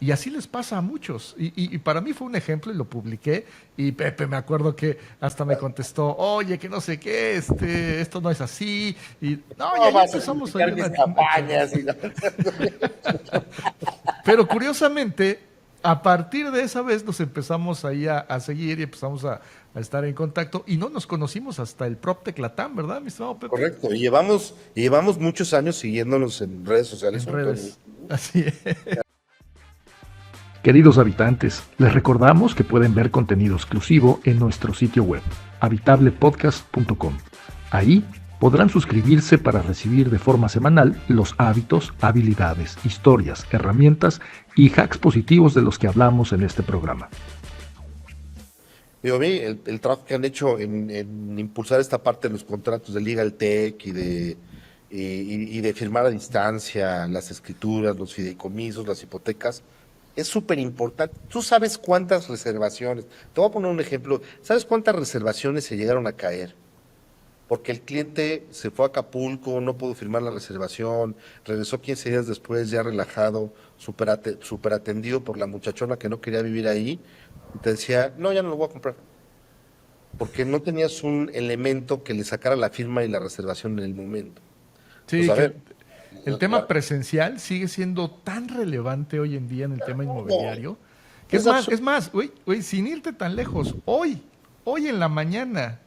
B: Y así les pasa a muchos. Y para mí fue un ejemplo y lo publiqué. Y Pepe, me acuerdo que hasta me contestó, oye, que no sé qué, esto no es así. Y no, ya empezamos a ir
A: campañas.
B: Pero curiosamente, a partir de esa vez nos empezamos ahí a seguir y empezamos a estar en contacto. Y no nos conocimos hasta el PropTech Latam, ¿verdad, mi estimado Pepe?
A: Correcto. Y llevamos muchos años siguiéndonos en redes sociales.
B: En redes. Así es. Queridos habitantes, les recordamos que pueden ver contenido exclusivo en nuestro sitio web, habitablepodcast.com. Ahí podrán suscribirse para recibir de forma semanal los hábitos, habilidades, historias, herramientas y hacks positivos de los que hablamos en este programa.
A: Digo, a mí el trabajo que han hecho en impulsar esta parte de los contratos de Legal Tech y de firmar a distancia las escrituras, los fideicomisos, las hipotecas, es súper importante. Tú sabes cuántas reservaciones, te voy a poner un ejemplo, ¿sabes cuántas reservaciones se llegaron a caer? Porque el cliente se fue a Acapulco, no pudo firmar la reservación, regresó 15 días después ya relajado, súper atendido por la muchachona que no quería vivir ahí, y te decía, no, ya no lo voy a comprar. Porque no tenías un elemento que le sacara la firma y la reservación en el momento.
B: Sí,
A: Pues a ver,
B: el tema presencial sigue siendo tan relevante hoy en día en el tema inmobiliario. Que es más, sin irte tan lejos, hoy en la mañana,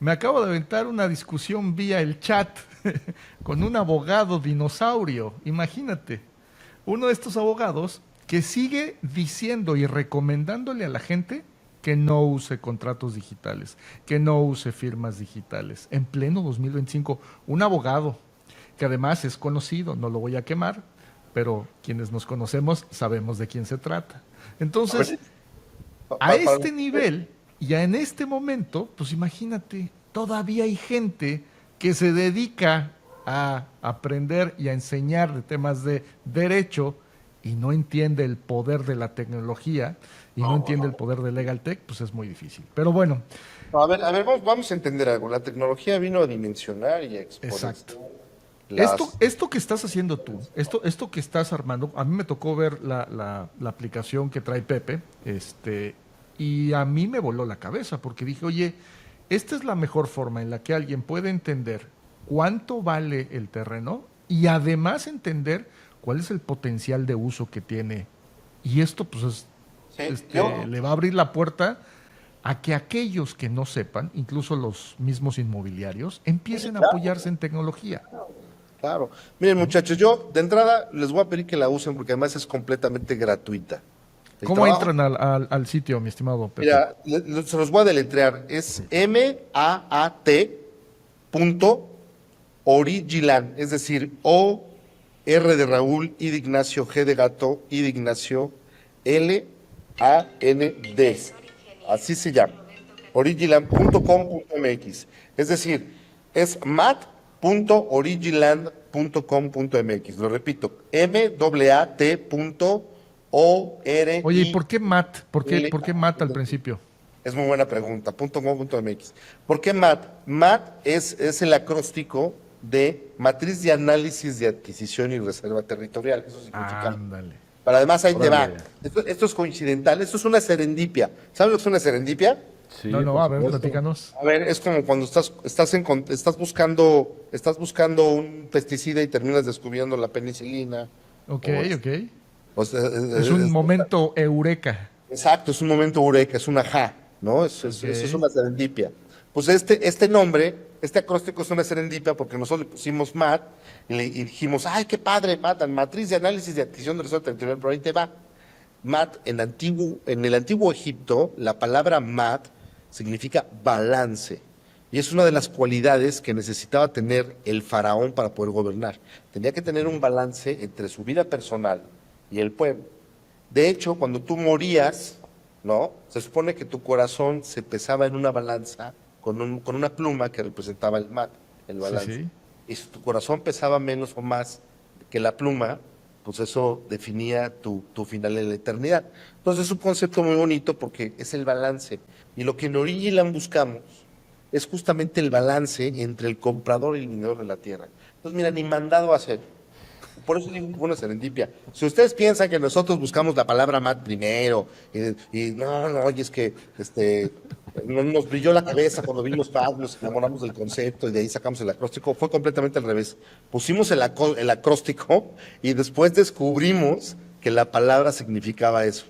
B: me acabo de aventar una discusión vía el chat con un abogado dinosaurio. Imagínate, uno de estos abogados que sigue diciendo y recomendándole a la gente que no use contratos digitales, que no use firmas digitales. En pleno 2025, un abogado que además es conocido, no lo voy a quemar, pero quienes nos conocemos sabemos de quién se trata. Entonces, a este nivel, ya en este momento, pues imagínate, todavía hay gente que se dedica a aprender y a enseñar de temas de derecho y no entiende el poder de la tecnología y no entiende el poder de Legal Tech, pues es muy difícil. Pero bueno.
A: A ver, vamos a entender algo. La tecnología vino a dimensionar y a exponer.
B: Exacto. Esto que estás haciendo tú, esto que estás armando, a mí me tocó ver la aplicación que trae Pepe, y a mí me voló la cabeza porque dije, oye, esta es la mejor forma en la que alguien puede entender cuánto vale el terreno y además entender cuál es el potencial de uso que tiene. Y esto pues le va a abrir la puerta a que aquellos que no sepan, incluso los mismos inmobiliarios, empiecen a apoyarse en tecnología.
A: Claro. Miren, muchachos, yo de entrada les voy a pedir que la usen porque además es completamente gratuita.
B: ¿Cómo entran al sitio, mi estimado Pepe?
A: Mira, se los voy a deletrear. Es maat.origilan, es decir, O, R de Raúl, I de Ignacio, G de Gato, I de Ignacio, L, A, N, D. Así se llama. Origilan.com.mx. Es decir, es MAT .origiland.com.mx. Lo repito, MAT.ORI.
B: Oye, ¿y por qué MAT? ¿Por qué MAT al principio?
A: Es muy buena pregunta. .com.mx. ¿Por qué MAT? MAT es el acróstico de Matriz de Análisis de Adquisición y Reserva Territorial. Eso significa.
B: Ándale.
A: Pero además ahí te va.
C: Órale.
A: Esto es coincidental. Esto es una serendipia. ¿Sabes lo que es una serendipia?
C: Sí,
B: No,
C: por
B: a ver,
C: supuesto.
B: platícanos.
A: A ver, es como cuando estás buscando un pesticida y terminas descubriendo la penicilina.
B: Ok,
A: O-
B: ok.
A: O sea,
B: Es un momento eureka.
A: exacto, es un momento eureka, es un ajá, ¿no? Eso es
B: Ok.
A: una serendipia. Pues este nombre, este acróstico es una serendipia porque nosotros le pusimos MAT y dijimos, ay, qué padre, MAT, Matriz de Análisis de Adquisición de Reserva Territorial, pero ahí te va. MAT, en el antiguo Egipto, la palabra MAT significa balance. Y es una de las cualidades que necesitaba tener el faraón para poder gobernar. Tenía que tener un balance entre su vida personal y el pueblo. De hecho, cuando tú morías, ¿no? Se supone que tu corazón se pesaba en una balanza con una pluma que representaba el MAT, el
B: Sí,
A: balance.
B: sí.
A: Y si tu corazón pesaba menos o más que la pluma, pues eso definía tu final en la eternidad. Entonces es un concepto muy bonito porque es el balance. Y lo que en Origiland buscamos es justamente el balance entre el comprador y el vendedor de la tierra. Entonces, mira, ni mandado a hacer. Por eso digo que fue una serendipia. Si ustedes piensan que nosotros buscamos la palabra MAT primero, y no, y es que nos brilló la cabeza cuando vimos FAD, nos enamoramos del concepto y de ahí sacamos el acróstico, fue completamente al revés. Pusimos el acróstico y después descubrimos que la palabra significaba eso.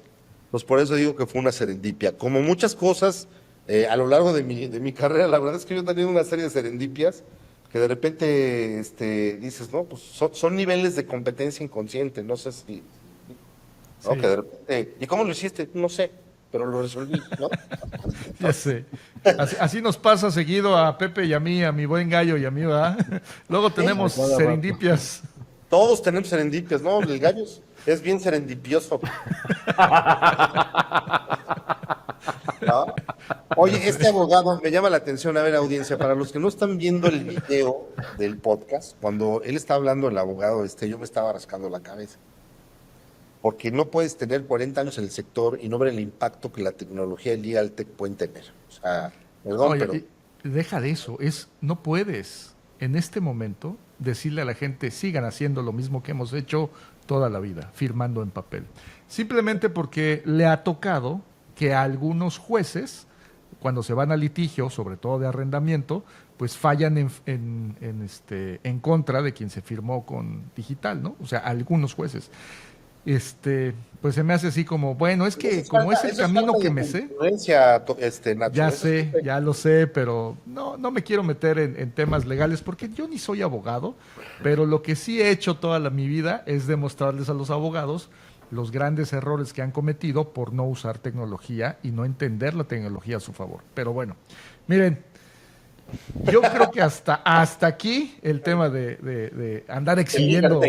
A: Pues por eso digo que fue una serendipia. Como muchas cosas a lo largo de mi carrera, la verdad es que yo he tenido una serie de serendipias que de repente dices, no, pues son niveles de competencia inconsciente, no sé si, ¿no?
B: Sí.
A: Que de repente, ¿y cómo lo hiciste? No sé, pero lo resolví, ¿no?
B: Ya sé. Así nos pasa seguido a Pepe y a mí, a mi buen gallo y a mí, ¿verdad? Luego tenemos
C: cada rato.
B: serendipias.
A: Todos tenemos serendipias, ¿no? El gallo es bien serendipioso. ¿No? Oye, este abogado me llama la atención, a ver, audiencia, para los que no están viendo el video del podcast, cuando él está hablando, el abogado yo me estaba rascando la cabeza. Porque no puedes tener 40 años en el sector y no ver el impacto que la tecnología y el legal tech pueden tener. O sea, perdón,
B: Oye,
A: pero
B: deja de eso, no puedes en este momento decirle a la gente sigan haciendo lo mismo que hemos hecho toda la vida, firmando en papel. Simplemente porque le ha tocado que a algunos jueces, cuando se van a litigio, sobre todo de arrendamiento, pues fallan en contra de quien se firmó con digital, ¿no? O sea, algunos jueces. Pues se me hace así como, bueno, es que como es el camino que me sé,
A: Nacho,
B: ya
A: eso
B: sé,
A: es-
B: ya lo sé, pero no me quiero meter en temas legales porque yo ni soy abogado, pero lo que sí he hecho toda mi vida es demostrarles a los abogados los grandes errores que han cometido por no usar tecnología y no entender la tecnología a su favor. Pero bueno, miren, yo creo que hasta aquí el tema de andar exhibiendo,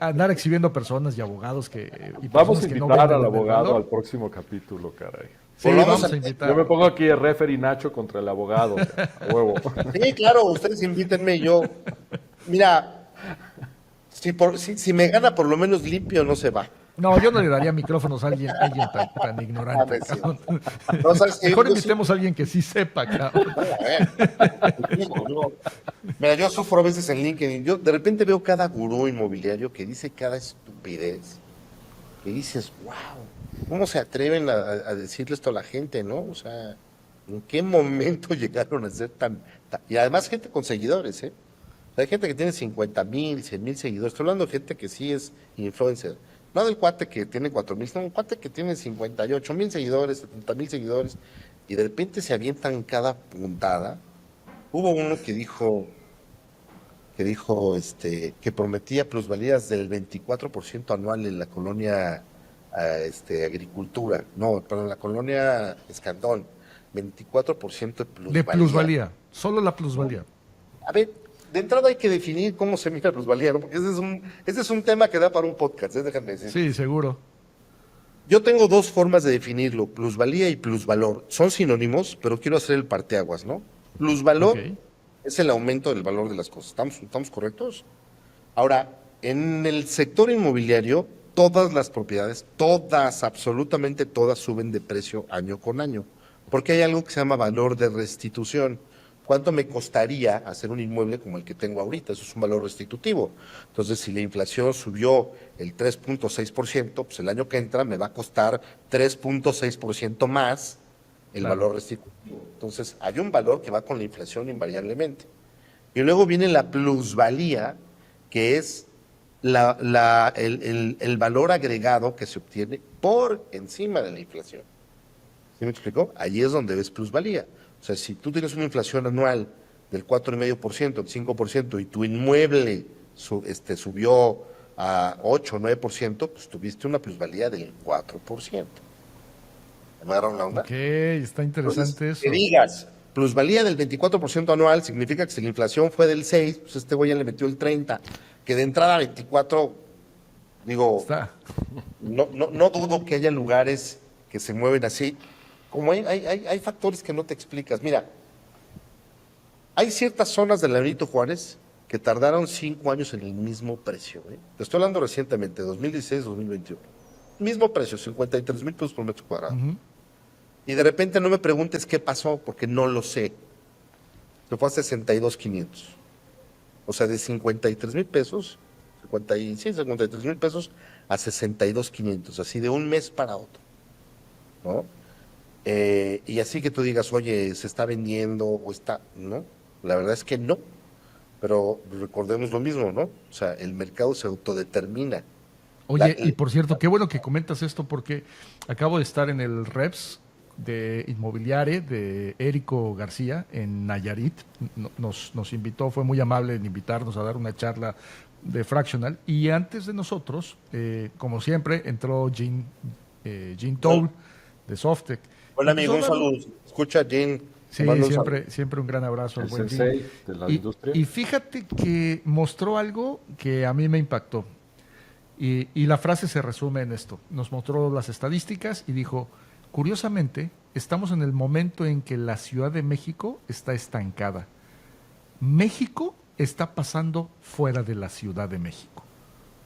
B: andar exhibiendo personas y abogados y
C: Vamos a
B: personas que no
C: invitar
B: venden
C: al
B: el
C: abogado
B: valor.
C: al próximo capítulo, caray.
B: Sí,
A: Volvamos
B: vamos
A: a-
B: a invitar.
C: Yo me pongo aquí el referee Nacho contra el abogado. A huevo.
A: Sí, claro, ustedes invítenme, yo. Mira, si me gana por lo menos limpio, no se va.
B: No, yo no le daría micrófonos a alguien tan ignorante.
A: A ver, sí.
B: Cabrón.
A: No, ¿sabes qué?
B: Mejor
A: Yo sí-
B: invitemos a alguien que sí sepa, cabrón.
A: A ver, mira, yo sufro a veces en LinkedIn. Yo de repente veo cada gurú inmobiliario que dice cada estupidez. Que dices, wow, ¿cómo se atreven a decirle esto a la gente, no? O sea, ¿en qué momento llegaron a ser Y además gente con seguidores, ¿eh? O sea, hay gente que tiene 50,000, 100,000 seguidores. Estoy hablando de gente que sí es influencer. No del cuate que tiene 4,000, no, un cuate que tiene 58,000 seguidores, 70,000 seguidores, y de repente se avientan cada puntada. Hubo uno que prometía plusvalías del 24% anual en la colonia Agricultura, no, perdón, en la colonia Escandón, 24% de plusvalía.
B: De plusvalía, solo la plusvalía.
A: A ver, de entrada hay que definir cómo se mide la plusvalía, ¿no? Porque ese es un tema que da para un podcast, déjame decir.
B: Sí, seguro.
A: Yo tengo dos formas de definirlo, plusvalía y plusvalor. Son sinónimos, pero quiero hacer el parteaguas, ¿no? Plusvalor
B: Ok.
A: es el aumento del valor de las cosas. ¿Estamos correctos? Ahora, en el sector inmobiliario, todas las propiedades, todas, absolutamente todas, suben de precio año con año, porque hay algo que se llama valor de restitución. ¿Cuánto me costaría hacer un inmueble como el que tengo ahorita? Eso es un valor restitutivo. Entonces, si la inflación subió el 3.6%, pues el año que entra me va a costar 3.6% más el
B: Claro.
A: valor restitutivo. Entonces, hay un valor que va con la inflación invariablemente. Y luego viene la plusvalía, que es el valor agregado que se obtiene por encima de la inflación. ¿Sí me explicó? Allí es donde ves plusvalía. O sea, si tú tienes una inflación anual del 4,5%, del 5%, y tu inmueble subió a 8 o 9%, pues tuviste una plusvalía del 4%. ¿Me agarraron la onda?
B: Ok, está
A: Entonces,
B: interesante
A: que
B: eso.
A: digas, plusvalía del 24% anual significa que si la inflación fue del 6, pues este güey ya le metió el 30, que de entrada a 24, digo,
B: Está.
A: no dudo que haya lugares que se mueven así. Como hay factores que no te explicas. Mira, hay ciertas zonas del Benito Juárez que tardaron 5 años en el mismo precio. ¿Eh? Te estoy hablando recientemente, 2016-2021. Mismo precio, 53,000 pesos por metro cuadrado.
B: Ujú.
A: Y de repente no me preguntes qué pasó, porque no lo sé. Se fue a 62,500. O sea, de 53,000 pesos, 53,000 pesos a 62,500, así de un mes para otro, ¿no? Y así que tú digas, oye, se está vendiendo o está, ¿no? La verdad es que no, pero recordemos lo mismo, ¿no? O sea, el mercado se autodetermina. La-
B: Oye, y por cierto, qué bueno que comentas esto porque acabo de estar en el Reps de Inmobiliare de Érico García en Nayarit. Nos invitó, fue muy amable en invitarnos a dar una charla de Fractional. Y antes de nosotros, como siempre, entró Jean Toul de Softec.
A: Hola
B: Empezó
A: amigo,
B: a
A: un
B: hablar.
A: saludo. Escucha, Jean, te
B: Sí,
A: mando un saludo.
B: siempre un gran abrazo al
C: El
B: buen Jean.
C: sensei de la
B: Y,
C: industria.
B: y fíjate que mostró algo que a mí me impactó. Y la frase se resume en esto. Nos mostró las estadísticas y dijo, curiosamente, estamos en el momento en que la Ciudad de México está estancada. México está pasando fuera de la Ciudad de México.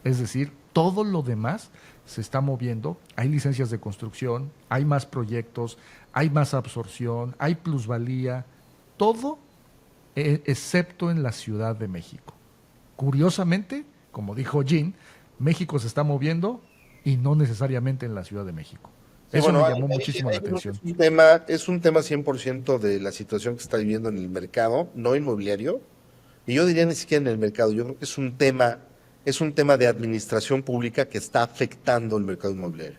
B: Es decir, todo lo demás se está moviendo. Hay licencias de construcción, hay más proyectos, hay más absorción, hay plusvalía. Todo excepto en la Ciudad de México. Curiosamente, como dijo Jean, México se está moviendo y no necesariamente en la Ciudad de México.
A: Sí,
B: Eso
A: bueno,
B: me llamó muchísimo la
A: ahí creo que
B: atención.
A: es un tema 100% de la situación que está viviendo en el mercado, no inmobiliario, y yo diría ni siquiera en el mercado, yo creo que es un tema de administración pública que está afectando el mercado inmobiliario.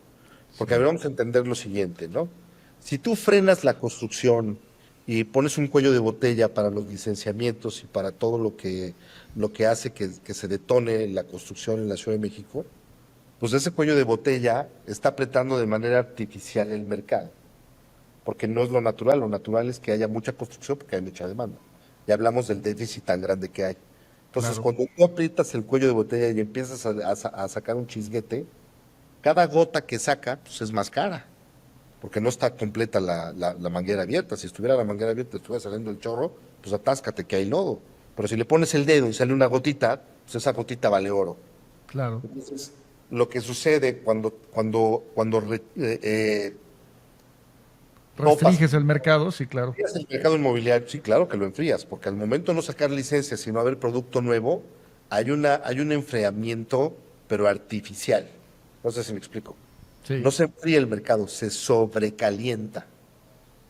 A: Porque a ver, vamos a entender lo siguiente, ¿no? Si tú frenas la construcción y pones un cuello de botella para los licenciamientos y para todo lo que hace que se detone la construcción en la Ciudad de México, pues ese cuello de botella está apretando de manera artificial el mercado, porque no es lo natural es que haya mucha construcción porque hay mucha demanda. Ya hablamos del déficit tan grande que hay. Entonces,
B: Claro,
A: cuando tú aprietas el cuello de botella y empiezas a sacar un chisguete, cada gota que saca, pues es más cara, porque no está completa la manguera abierta. Si estuviera la manguera abierta, estuviera saliendo el chorro, pues atáscate que hay lodo. Pero si le pones el dedo y sale una gotita, pues esa gotita vale oro.
B: claro.
A: Entonces, lo que sucede topas
B: Restringes el mercado, sí, claro.
A: enfrías el mercado inmobiliario, sí, claro que lo enfrías, porque al momento de no sacar licencias y no haber producto nuevo, hay un enfriamiento, pero artificial. No sé si me explico.
B: Sí,
A: No se enfría el mercado, se sobrecalienta.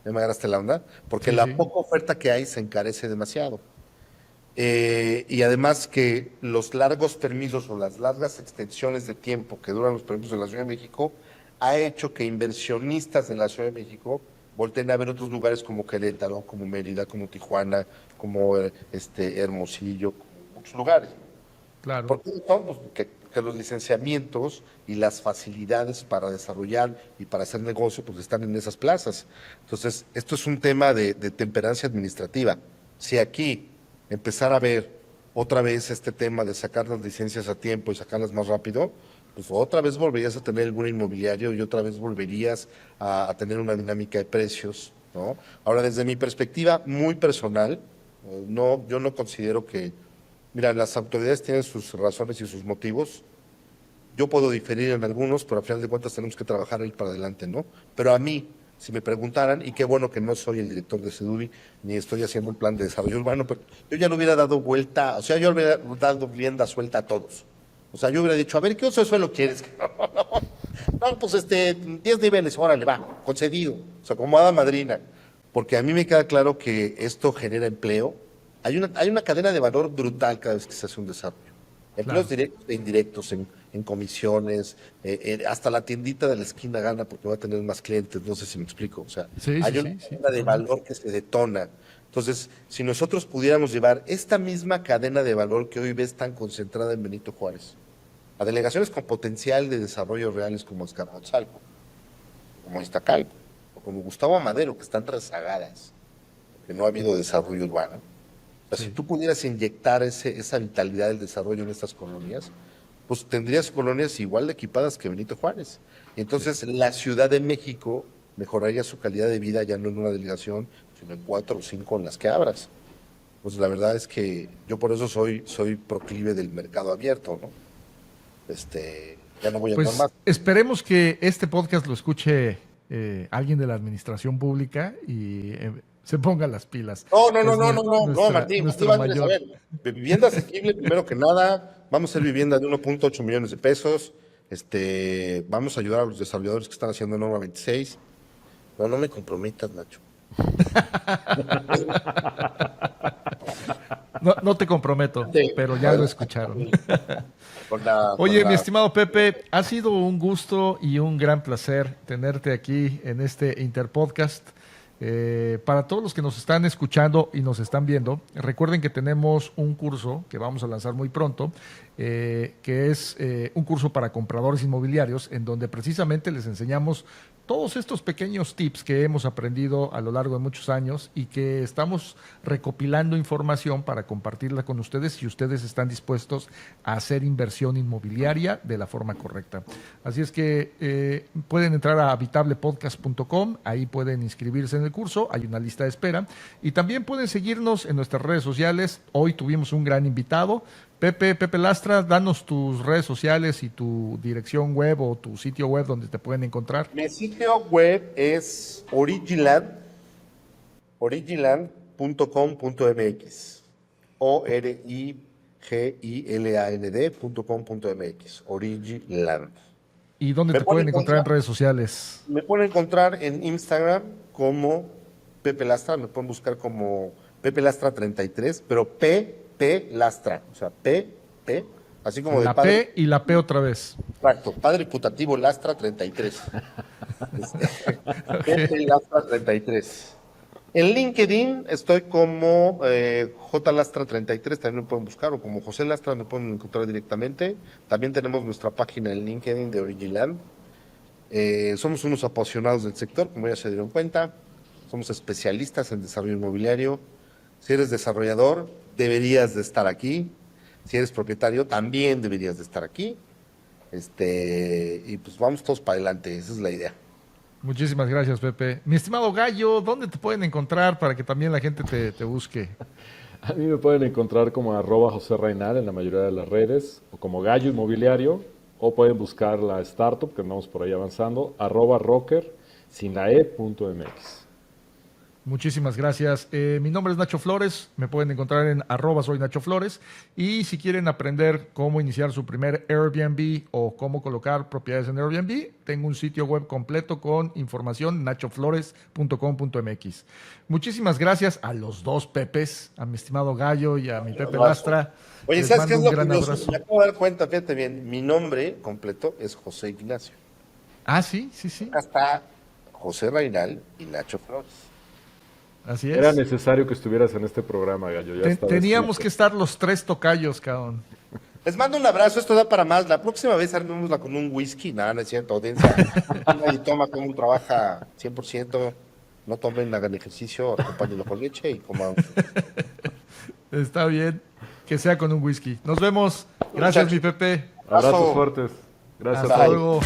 A: ¿Ya me agarraste la onda? Porque
B: sí,
A: la
B: sí.
A: poca oferta que hay se encarece demasiado. Y además que los largos permisos o las largas extensiones de tiempo que duran los permisos en la Ciudad de México ha hecho que inversionistas de la Ciudad de México volteen a ver otros lugares como Querétaro, como Mérida, como Tijuana, como Hermosillo, como muchos lugares.
B: Claro.
A: ¿Por qué son? Pues que los licenciamientos y las facilidades para desarrollar y para hacer negocio pues están en esas plazas. Entonces, esto es un tema de temperancia administrativa. Si aquí empezar a ver otra vez este tema de sacar las licencias a tiempo y sacarlas más rápido, pues otra vez volverías a tener el boom inmobiliario y otra vez volverías a tener una dinámica de precios, ¿no? Ahora, desde mi perspectiva muy personal, No, yo no considero que... Mira, las autoridades tienen sus razones y sus motivos. Yo puedo diferir en algunos, pero al final de cuentas tenemos que trabajar ahí para adelante, ¿no? Pero a mí, si me preguntaran, y qué bueno que no soy el director de Sedubi, ni estoy haciendo un plan de desarrollo urbano, pero yo ya le hubiera dado vuelta, o sea, yo le hubiera dado rienda suelta a todos. O sea, yo hubiera dicho, a ver, ¿qué uso de suelo quieres? No, pues 10 niveles, órale, va, concedido. O sea, como hada madrina. Porque a mí me queda claro que esto genera empleo. Hay una cadena de valor brutal cada vez que se hace un desarrollo. Empleos directos e indirectos en comisiones, hasta la tiendita de la esquina gana porque va a tener más clientes, no sé si me explico. O sea, hay una cadena de valor que se detona. Entonces, si nosotros pudiéramos llevar esta misma cadena de valor que hoy ves tan concentrada en Benito Juárez, a delegaciones con potencial de desarrollo reales como Azcapotzalco, como Iztacalco, o como Gustavo Amadero, que están rezagadas, que no ha habido desarrollo urbano. O sea, si tú pudieras inyectar esa vitalidad del desarrollo en estas colonias, pues tendrías colonias igual de equipadas que Benito Juárez. Y entonces la Ciudad de México mejoraría su calidad de vida ya no en una delegación, sino en 4 o 5 en las que abras. Pues la verdad es que yo por eso soy proclive del mercado abierto, ¿no? Ya no voy a hablar
B: Pues
A: más.
B: esperemos que este podcast lo escuche alguien de la administración pública y se ponga las pilas.
A: No, Martín,
B: Nuestra
A: Martín, a
B: mayor.
A: ver, vivienda asequible, primero que nada, vamos a hacer vivienda de 1.8 millones de pesos, vamos a ayudar a los desarrolladores que están haciendo Norma 26. No me comprometas, Nacho.
B: No te comprometo,
A: Sí.
B: pero ya lo escucharon. Oye,
A: Con
B: mi estimado Pepe, ha sido un gusto y un gran placer tenerte aquí en este Interpodcast. Para todos los que nos están escuchando y nos están viendo, recuerden que tenemos un curso que vamos a lanzar muy pronto, que es un curso para compradores inmobiliarios, en donde precisamente les enseñamos todos estos pequeños tips que hemos aprendido a lo largo de muchos años y que estamos recopilando información para compartirla con ustedes si ustedes están dispuestos a hacer inversión inmobiliaria de la forma correcta. Así es que pueden entrar a habitablepodcast.com, ahí pueden inscribirse en el curso, hay una lista de espera y también pueden seguirnos en nuestras redes sociales. Hoy tuvimos un gran invitado, Pepe Lastra, danos tus redes sociales y tu dirección web o tu sitio web donde te pueden encontrar.
A: Mi sitio web es origiland.com.mx. origiland.com.mx. Origiland.
B: ¿Y dónde te pueden encontrar en redes sociales?
A: Me pueden encontrar en Instagram como Pepe Lastra, me pueden buscar como Pepe Lastra 33, pero P Lastra, o sea, P, así como de
B: La
A: padre.
B: P y la P otra vez.
A: Exacto, padre putativo Lastra 33. Pepe Lastra 33. En LinkedIn estoy como J Lastra 33, también me pueden buscar, o como José Lastra me pueden encontrar directamente. También tenemos nuestra página en LinkedIn de Origiland. Somos unos apasionados del sector, como ya se dieron cuenta. Somos especialistas en desarrollo inmobiliario. Si eres desarrollador, deberías de estar aquí. Si eres propietario, también deberías de estar aquí. Y pues vamos todos para adelante, esa es la idea.
B: Muchísimas gracias, Pepe. Mi estimado Gallo, ¿dónde te pueden encontrar para que también la gente te busque?
C: A mí me pueden encontrar como @José Reynal en la mayoría de las redes, o como Gallo Inmobiliario, o pueden buscar la startup que andamos por ahí avanzando, @rocker sin la e.mx.
B: Muchísimas gracias. Mi nombre es Nacho Flores, me pueden encontrar en @soy Nacho Flores y si quieren aprender cómo iniciar su primer Airbnb o cómo colocar propiedades en Airbnb, tengo un sitio web completo con información, nachoflores.com.mx. Muchísimas gracias a los dos Pepes, a mi estimado Gallo y a mi Pepe Lastra.
A: Oye,
B: Les
A: ¿sabes qué es
B: mando
A: lo
B: un gran
A: curioso?
B: abrazo.
A: Me acabo de dar cuenta, fíjate bien, mi nombre completo es José Ignacio.
B: Ah, sí.
A: Acá está José Reynal y Nacho Flores.
B: Así es.
C: Era necesario que estuvieras en este programa, Gallo. Ya estaba
B: Teníamos
C: escrito.
B: que estar los tres tocayos, cabrón.
A: Les mando un abrazo, esto da para más. La próxima vez armémosla con un whisky. Nada, no es cierto, audiencia. Nadie toma como trabaja 100%. No tomen, hagan ejercicio, acompáñenlo con leche y coman.
B: Está bien. Que sea con un whisky. Nos vemos. Gracias, mi Pepe.
C: Abrazos
A: Abrazo.
C: fuertes. Gracias
B: Hasta
C: a todos.
B: luego.